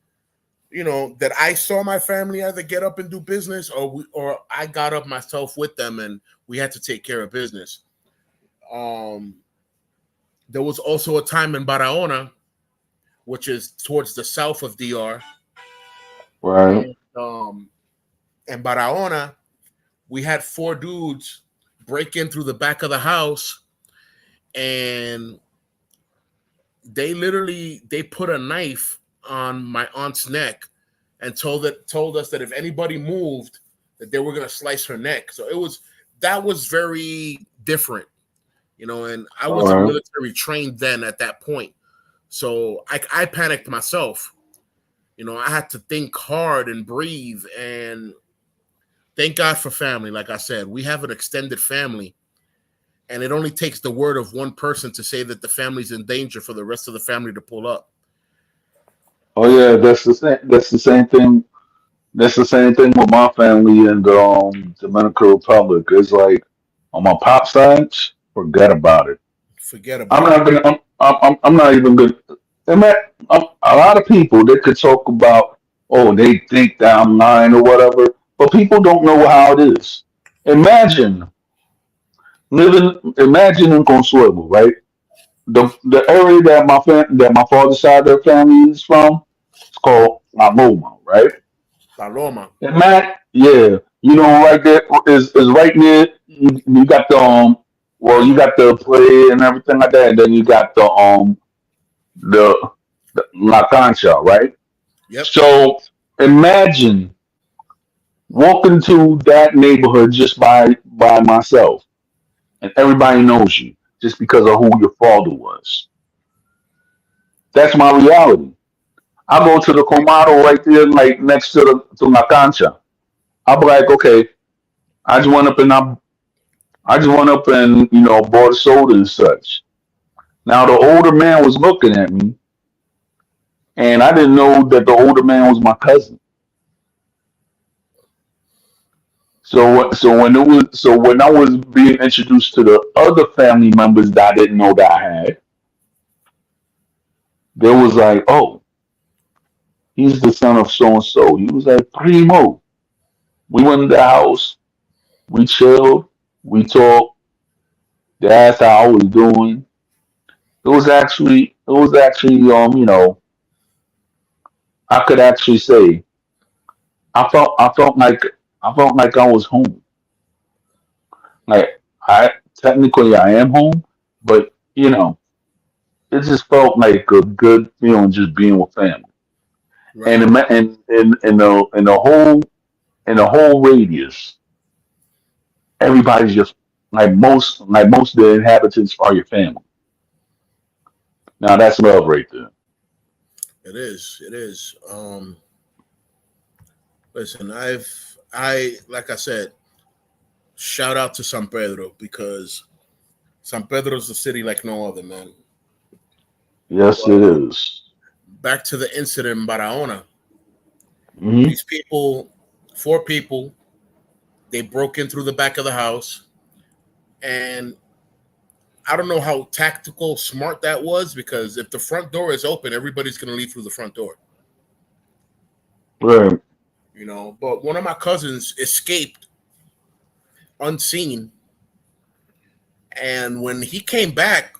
that I saw my family either get up and do business or I got up myself with them and we had to take care of business. Um, there was also a time in Barahona, which is towards the south of DR. Right. And in Barahona, we had four dudes break in through the back of the house and they put a knife on my aunt's neck and told us that if anybody moved, that they were gonna slice her neck. So that was very different, and I All wasn't right. military trained then at that point. So I panicked myself. I had to think hard and breathe and thank God for family. Like I said, we have an extended family. And it only takes the word of one person to say that the family's in danger for the rest of the family to pull up. Oh yeah, that's the same. That's the same thing. That's the same thing with my family in the Dominican Republic. It's like on my pop sides, forget about it. Forget I'm about it. not gonna. I'm not even gonna. A lot of people they could talk about. Oh, they think that I'm lying or whatever, but people don't know how it is. Imagine Imagine in Consuelo, right? The area that that my father's side of their family is from, it's called La Loma, right? Paloma. And Matt, yeah, right there is right near. You got well, you got the play and everything like that, and then you got the, the La Cancha, right? Yep. So imagine walking to that neighborhood just by myself, and everybody knows you just because of who your father was. That's my reality. I go to the Comado right there, like next to La Cancha. I'll be like, okay, I just went up and I I just went up and bought a soda and such. Now the older man was looking at me, and I didn't know that the older man was my cousin. So when I was being introduced to the other family members that I didn't know that I had, they was like, "Oh, he's the son of so and so." He was like, "Primo." We went in the house, we chilled, we talked. They asked how I was doing. It was actually I could actually say I felt like I was home. Like I technically I am home, but it just felt like a good feeling just being with family. And Right. in, in the whole radius, everybody's just like most of the inhabitants are your family. Now that's love right there. It is. It is. Listen, I like I said, shout out to San Pedro because San Pedro is a city like no other, man. Yes, But it is. back to the incident in Barahona. Mm-hmm. These people, four people, they broke in through the back of the house, and I don't know how tactical, smart that was because if the front door is open, everybody's going to leave through the front door, Right. you know. But one of my cousins escaped unseen, and when he came back,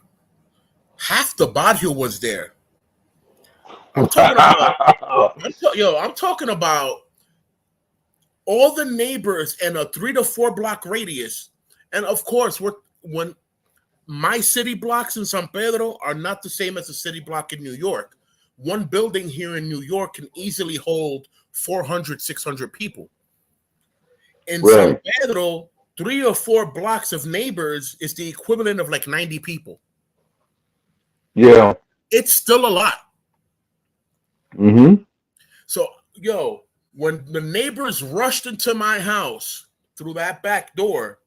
half the barrio was there. I'm talking about, I'm talking about all the neighbors in a 3 to 4 block radius, and of course, when my city blocks in San Pedro are not the same as a city block in New York. One building here in New York can easily hold 400, 600 people. In San Right. Pedro, 3 or 4 blocks of neighbors is the equivalent of like 90 people. Yeah. It's still a lot. Mm-hmm. So, yo, when the neighbors rushed into my house through that back door,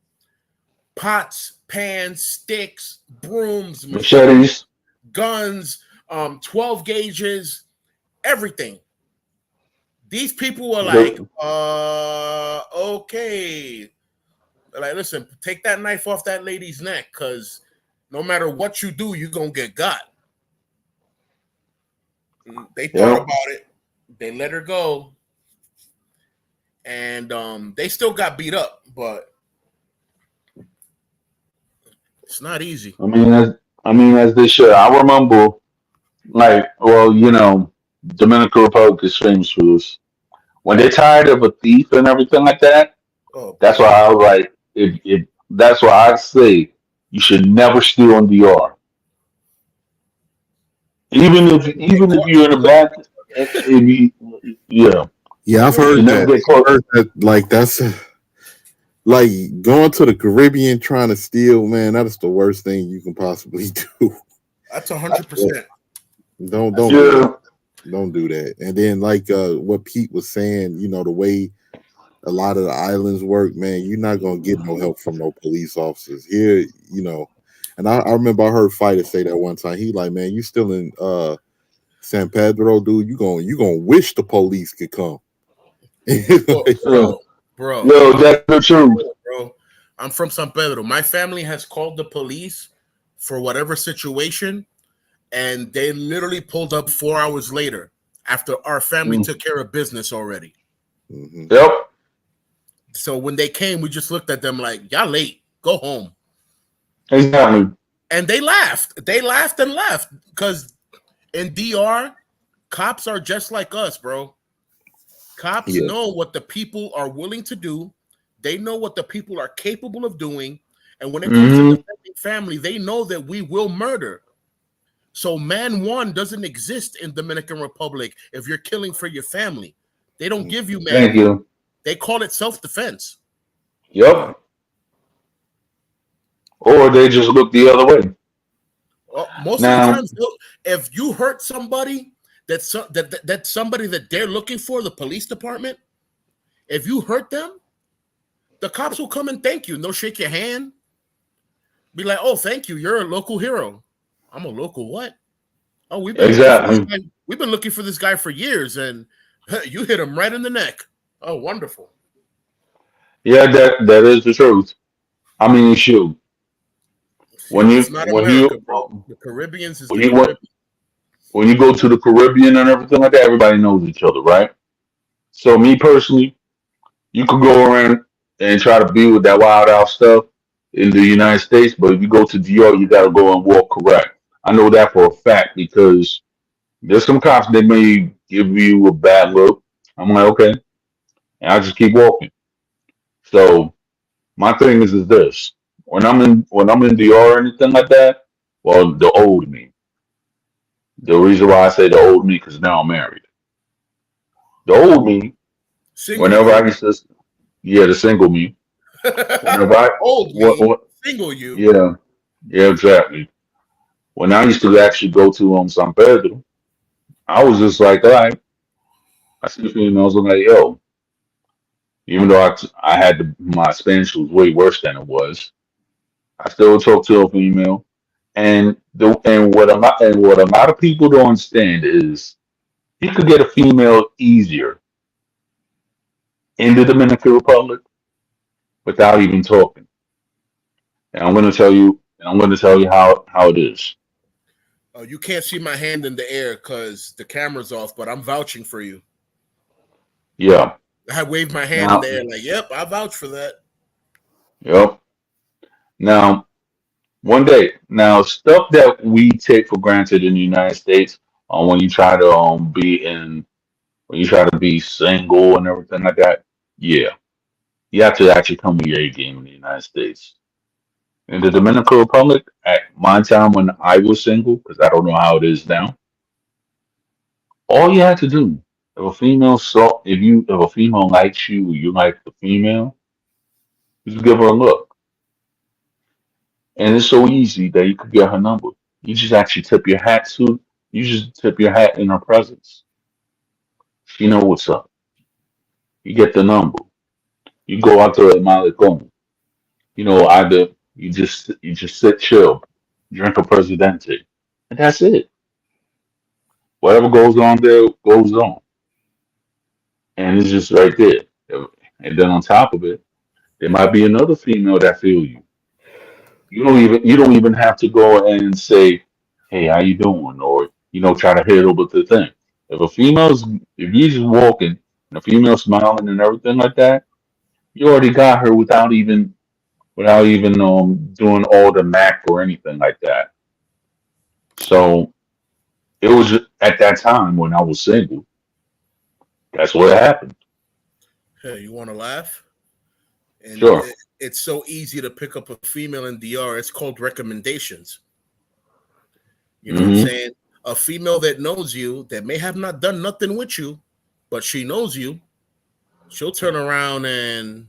pots, pans, sticks, brooms, machete, Machetes. guns, 12 gauges, everything. These people were like, The, okay. Like, listen, take that knife off that lady's neck because no matter what you do, you're going to get got. They thought yep. about it. They let her go. And they still got beat up, but it's not easy. As they should. I remember, like, well, Dominican Republic is famous for this. When they're tired of a thief and everything like that, Oh, that's boy. why I was like, if that's why I say you should never steal in DR. Get Even if caught you're in a too late. bad, if you, yeah, Yeah, I've you should heard never that. get I've caught. heard that. Like that's like going to the Caribbean trying to steal. Man, that is the worst thing you can possibly do. That's Yeah. 100%. That's Don't do that. Yeah, Don't do that. And then like what Pete was saying, the way a lot of the islands work, man, you're not gonna get no help from no police officers here. And I remember I heard Fighter say that one time. He like, man, you still in San Pedro, dude. You gonna wish the police could come. bro, Like, yeah. bro. Yo, that's the truth. Bro. I'm from San Pedro. My family has called the police for whatever situation, and they literally pulled up 4 hours later after our family Mm. took care of business already. mhm. Yep, So when they came, we just looked at them like, y'all late, go home. exactly. And they laughed. They laughed and left because in DR, cops are just like us, bro. Cops Yeah. know what the people are willing to do. They know what the people are capable of doing. And when it comes to Hmm. defending family, they know that we will murder. So man one doesn't exist in Dominican Republic if you're killing for your family. They don't give you man Thank one. you. They call it self-defense. Yeah. Yep. Or they just look the other way. Well, most of the Now, times, if you hurt somebody that's somebody that they're looking for, the police department, if you hurt them, the cops will come and thank you and they'll shake your hand. Be like, oh, thank you. You're a local hero. I'm a local what? Oh, we've been looking for this Exactly. guy. We've been looking for this guy for years, and you hit him right in the neck. Oh, wonderful. Yeah, that is the truth. I mean, shoot, See, it's not when America, you bro. The Caribbeans is when the you Caribbean. when you go to the Caribbean and everything like that, everybody knows each other, right? So me personally, you could go around and try to be with that wild out stuff in the United States, but if you go to DR, you gotta go and walk correct. I know that for a fact because there's some cops that may give you a bad look. I'm like, okay, and I just keep walking. So my thing is this: when I'm in DR or anything like that, well, the old me. The reason why I say the old me because now I'm married. The old me, Single whenever I you. used to, yeah, the single me. Whenever I, Old me. what, Single you. yeah, yeah, exactly. When I used to actually go to San Pedro, I was just like, all right, I see females. I'm like, yo, even though I had my Spanish was way worse than it was, I still talk to a female. And what a lot of people don't understand is you could get a female easier in the Dominican Republic without even talking. And I'm going to tell you how it is. Oh, you can't see my hand in the air because the camera's off, but I'm vouching for you. Yeah. I waved my hand in Now, the air like, yep, I vouch for that. yep. Now, one day, now stuff that we take for granted in the United States, when you try to when you try to be single and everything like that, yeah, you have to actually come with your A game in the United States. In the Dominican Republic, at my time when I was single, because I don't know how it is now, all you had to do, if a female likes you, or you like the female, you just give her a look, and it's so easy that you could get her number. You just actually tip your hat to, you just tip your hat in her presence. She know what's up. You get the number. You go out to El Malecón. Either you just sit chill, drink a Presidente, and that's it. Whatever goes on there goes on, and it's just right there. And then on top of it, there might be another female that feel you. You don't even have to go and say, "Hey, how you doing?" or try to hit her with the thing. If you just walking and a female smiling and everything like that, you already got her without even doing all the mac or anything like that. So it was at that time when I was single. That's what happened. Hey, you want to laugh? And Sure. it's so easy to pick up a female in DR. It's called recommendations. You know what I'm Hmm. saying? A female that knows you, that may have not done nothing with you, but she knows you, she'll turn around and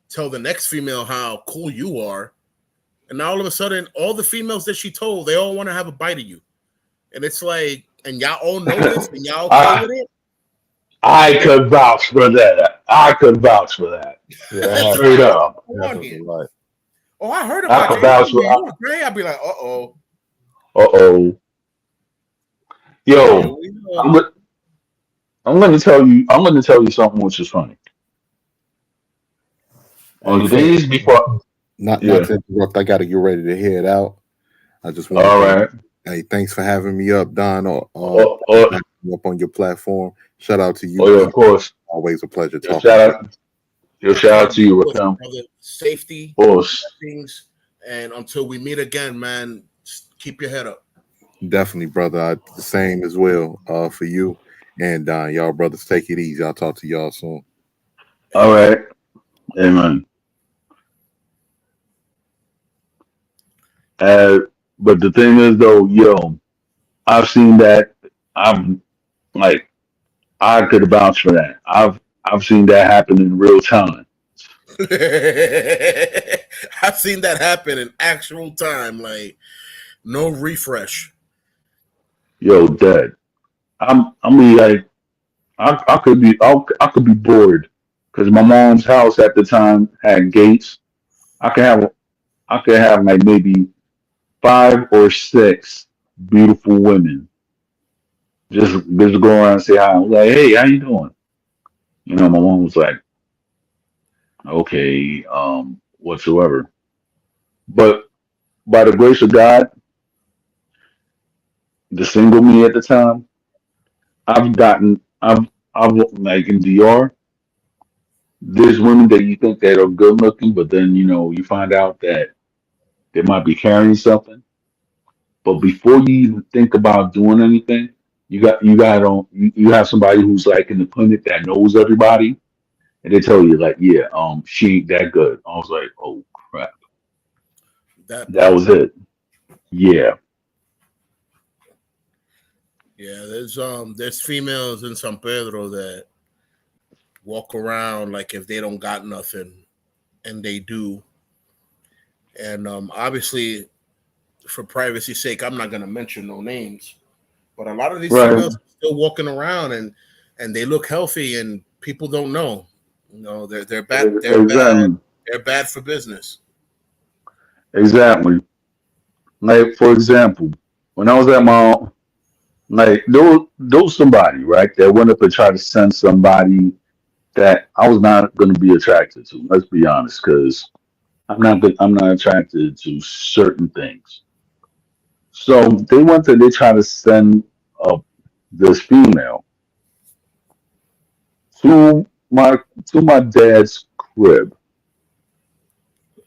tell the next female how cool you are. And now all of a sudden, all the females that she told, they all want to have a bite of you. And it's like, and y'all all know this, and y'all okay I with it? I could vouch for that. I could vouch for that. Yeah, that Straight up. Go on happens a here. lot. Oh, I heard I about could you. vouch for. You were great. I'd be like, uh-oh. Uh-oh. Here Yo, we I'm go. go- I'm going to tell you. I'm going to tell you something which is funny. On Hey, the Fred, days before, not yeah. to interrupt, I got to get ready to head out. I just wanted All to, right. hey, thanks for having me up, Don, or Oh, oh, having me up on your platform. Shout out to you, oh, yeah, D. of course. Always a pleasure Your talking shout to you. out. Your shout out Anytime, to you, listen, Rakim. brother. Safety, Of course. things, and until we meet again, man, just keep your head up. Definitely, brother. The same as well for you. And y'all brothers, take it easy. I'll talk to y'all soon. All Amen. right. Amen. Uh, but the thing is, though, yo, I've seen that. I'm like, I could vouch for that. I've seen that happen in real time. I've seen that happen in actual time, like no refresh. Yo, dead. I mean, like, I could be bored because my mom's house at the time had gates. I can have. I could have like maybe 5 or 6 beautiful women just go around and say hi. I'm like, hey, how you doing? You know, my mom was like, okay, whatsoever. But by the grace of God, the single me at the time, I've like in DR, there's women that you think that are good looking, but then you find out that they might be carrying something. But before you even think about doing anything, you have somebody who's like in the clinic that knows everybody, and they tell you like, yeah, she ain't that good. I was like, oh crap, That that part. was it. Yeah, Yeah, there's females in San Pedro that walk around like if they don't got nothing, and they do. And obviously, for privacy's sake, I'm not gonna mention no names. But a lot of these right, females are still walking around, and they look healthy, and people don't know. They're bad. They're bad. exactly, They're bad for business. exactly. Like for example, when I was at my like there was somebody right that went up and tried to send somebody that I was not going to be attracted to. Let's be honest, because I'm not attracted to certain things. So they try to send uh, this female to my dad's crib.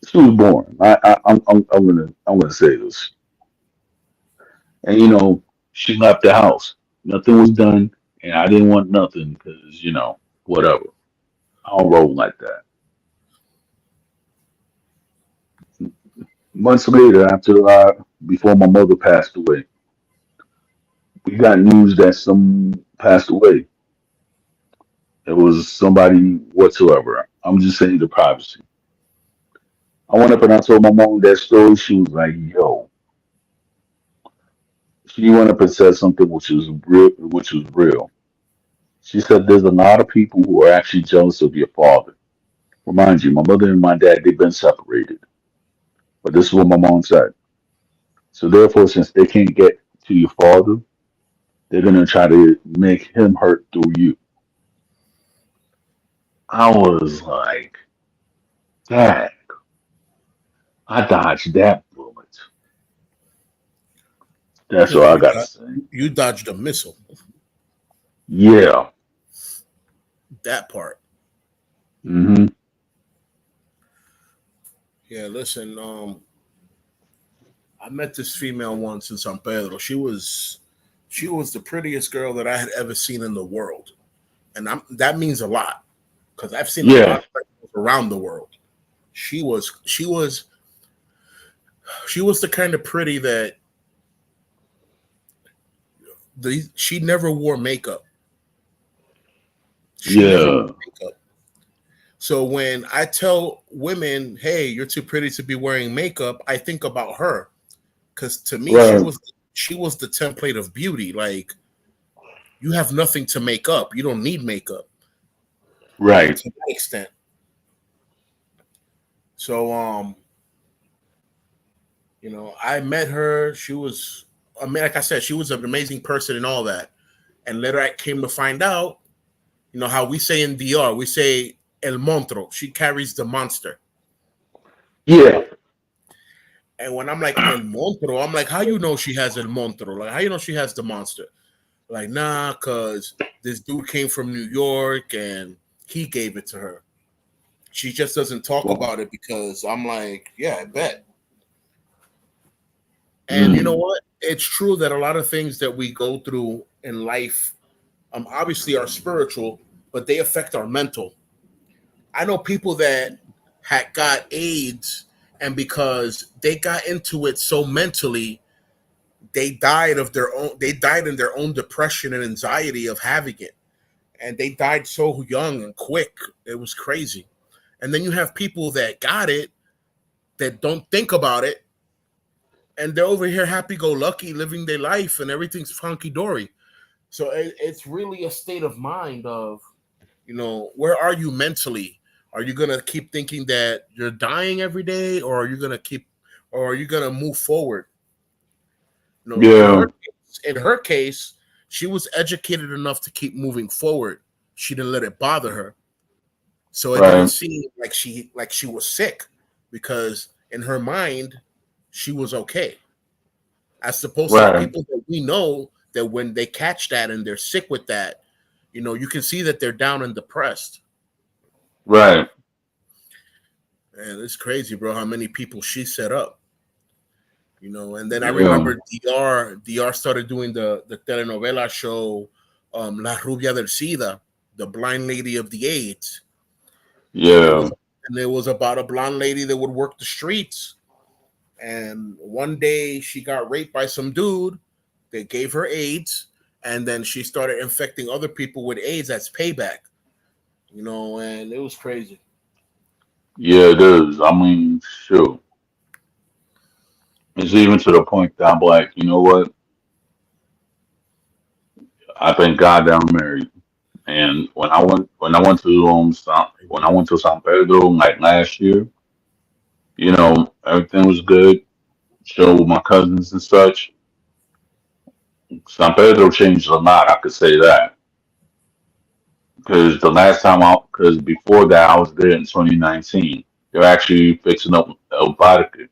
She was born. I'm gonna say this, and she left the house. Nothing was done, and I didn't want nothing because whatever. I don't roll like that. Months later, before my mother passed away, we got news that some passed away. It was somebody whatsoever. I'm just saying the privacy. I went up and I told my mom that story. She was like, "Yo," she went up and said something which was real. Which was real. She said, "There's a lot of people who are actually jealous of your father." Remind you, my mother and my dad they've been separated, but this is what my mom said. So therefore, since they can't get to your father, they're gonna try to make him hurt through you. I was like, "Dad, I dodged that bullet." That's No, all I got to say. you dodged a missile. Yeah. That part. Hmm. Yeah, listen. I met this female once in San Pedro. She was the prettiest girl that I had ever seen in the world, and that means a lot because I've seen a Yeah. lot of girls around the world. She was the kind of pretty that she never wore makeup. She never wore Yeah. makeup. So when I tell women, "Hey, you're too pretty to be wearing makeup," I think about her because to me, she Right. was she was the template of beauty. Like you have nothing to make up. You don't need makeup Right. to that extent. So I met her. She was, I mean, like I said, she was an amazing person and all that. And later I came to find out, how we say in DR, we say el monstro. She carries the monster. Yeah. And when I'm like el monstro, I'm like, how you know she has el monstro? Like, how you know she has the monster? Like, nah, cause this dude came from New York and he gave it to her. She just doesn't talk Well, about it because I'm like, yeah, I bet. And you know mm, what? It's true that a lot of things that we go through in life, obviously are spiritual, but they affect our mental. I know people that had got AIDS, and because they got into it so mentally, they died of their own. They died in their own depression and anxiety of having it, and they died so young and quick. It was crazy. And then you have people that got it that don't think about it, and they're over here happy go lucky, living their life, and everything's funky dory. So it's really a state of mind of, where are you mentally? Are you gonna keep thinking that you're dying every day, or are you gonna move forward? No, Yeah. in her case, she was educated enough to keep moving forward. She didn't let it bother her, so it didn't Right. seem like she was sick, because in her mind, she was okay. As opposed to the Right. people that we know that when they catch that and they're sick with that, you can see that they're down and depressed. Right. And it's crazy, bro, how many people she set up. And then I Yeah. remember DR started doing the telenovela show, La Rubia del Sida, the blind lady of the AIDS. And it Yeah. was about a blonde lady that would work the streets. And one day she got raped by some dude. They gave her AIDS, and then she started infecting other people with AIDS. That's payback. And it was crazy. Yeah, it is. I mean, shoot. It's even to the point that I'm like, you know what? I thank God that I'm married. And when I went to when I Amen. went to San Pedro like last year, everything was good. Chilled with my cousins and such. San Pedro changed a lot. I could say that because because before that I was there in 2019. They're actually fixing up El Parque.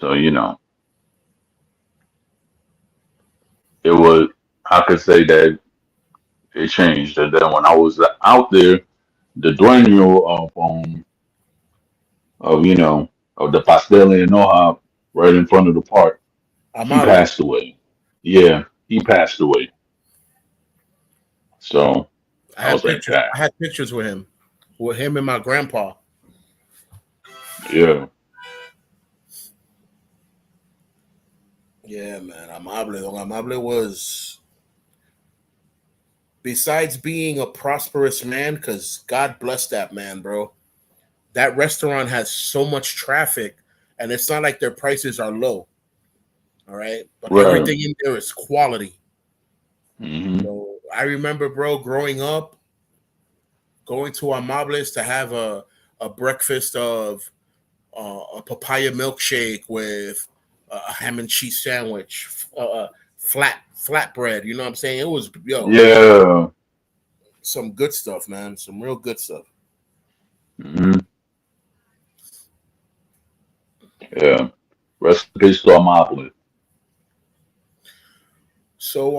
So it was. I could say that it changed. And then when I was out there, the dueño of the Pastel and Noha right in front of the park, he Amable. passed away. Yeah, he passed away. So I I was had like, pictures. that. I had pictures with him and my grandpa. Yeah, Yeah, man. Amable. Don Amable was, besides being a prosperous man, because God bless that man, bro. That restaurant has so much traffic, and it's not like their prices are low. All right, but right. everything in there is quality. Hmm. I remember, bro, growing up, going to Amables to have a breakfast of a papaya milkshake with a ham and cheese sandwich, flatbread. You know what I'm saying? It was Yeah. some good stuff, man. Some real good stuff. Hmm. Yeah. Rest in peace to Amable. So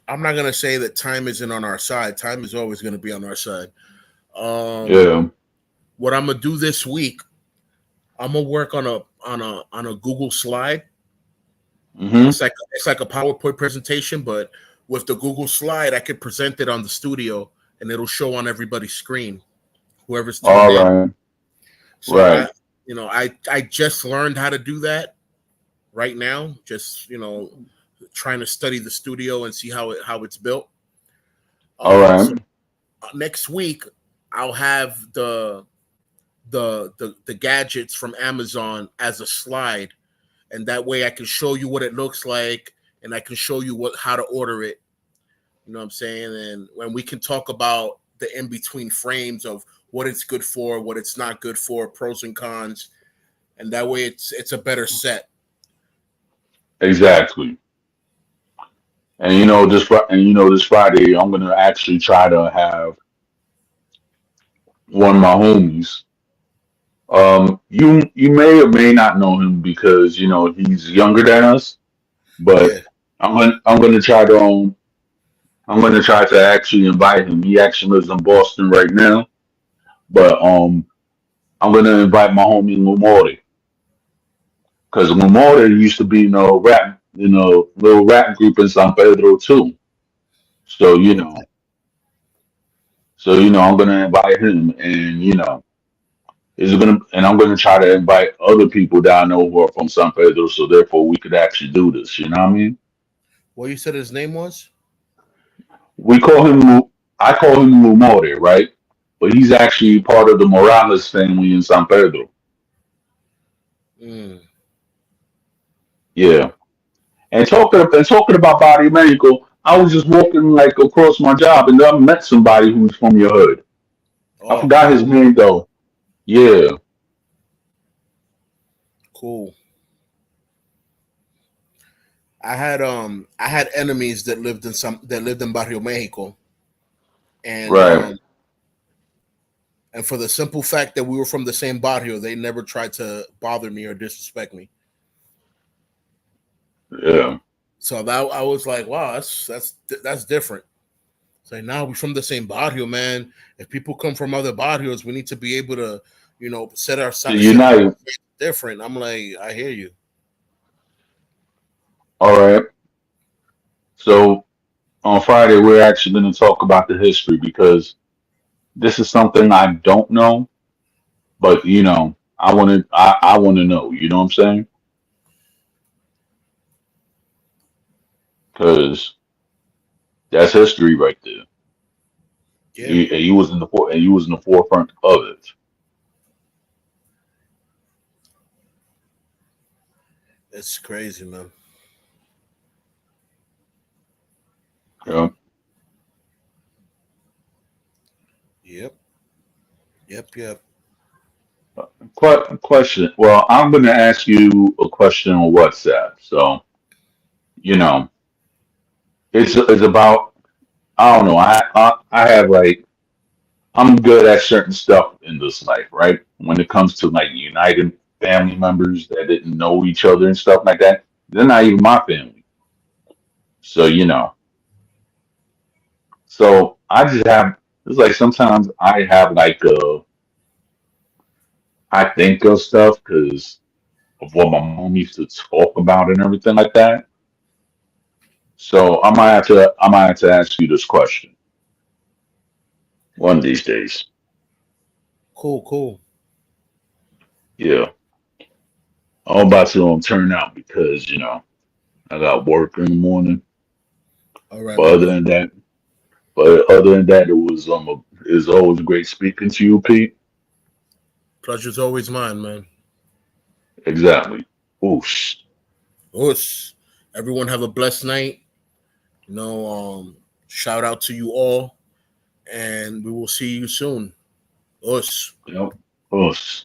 I'm not gonna say that time isn't on our side. Time is always gonna be on our side. Um, Yeah. what I'm gonna do this week, I'm gonna work on a Google slide. Hmm. It's like a PowerPoint presentation, but with the Google slide, I could present it on the studio, and it'll show on everybody's screen, whoever's tuned All in. right. So Right. I just learned how to do that right now. Just trying to study the studio and see how it's built. All So right. next week I'll have the gadgets from Amazon as a slide, and that way I can show you what it looks like, and I can show you how to order it. You know what I'm saying? And when we can talk about the in between frames of what it's good for, what it's not good for, pros and cons, and that way it's a better set. Exactly. This Friday, I'm gonna actually try to have one of my homies. You may or may not know him because he's younger than us, but Yeah. I'm gonna try to actually invite him. He actually lives in Boston right now, but I'm gonna invite my homie Lumore because Lumore used to be little rap group in San Pedro too. So Okay. I'm gonna invite him, and I'm gonna try to invite other people that I know who are from San Pedro, so therefore we could actually do this. You know what I mean? What you said his name was? We call him I call him Lumore, right? But he's actually part of the Morales family in San Pedro. Mm. Yeah. And talking about body medical, I was just walking like across my job and I met somebody who's from your hood. I Oh, forgot his name though. Yeah, cool. I had enemies that lived in Barrio Mexico, and right. for the simple fact that we were from the same barrio, they never tried to bother me or disrespect me. Yeah. So that I was like, wow, that's different. It's like now we're from the same barrio, man. If people come from other barrios, we need to be able to, To set our unite. different. I'm like, I hear you. All right. So on Friday, we're actually going to talk about the history because this is something I don't know, but I want to know. You know what I'm saying? Because that's history right there. Yeah, And you was in the forefront of it. it's crazy, man. You know? Yep, yep. Question. Well, I'm going to ask you a question on WhatsApp. So you know, it's about I don't know. I have like I'm good at certain stuff in this life, right? When it comes to like uniting family members that didn't know each other and stuff like that, they're not even my family. So, so I just have, it's like sometimes I have like, I think of stuff because of what my mom used to talk about and everything like that. So I might have to ask you this question one of these days. Cool. Yeah. I'm about to turn out because, I got work in the morning. All right, But my other brother. than that, it was it's always great speaking to you, Pete. Pleasure's always mine, man. Exactly. Oosh. Us. Everyone have a blessed night. Shout out to you all, and we will see you soon. Us. Yep. Oosh.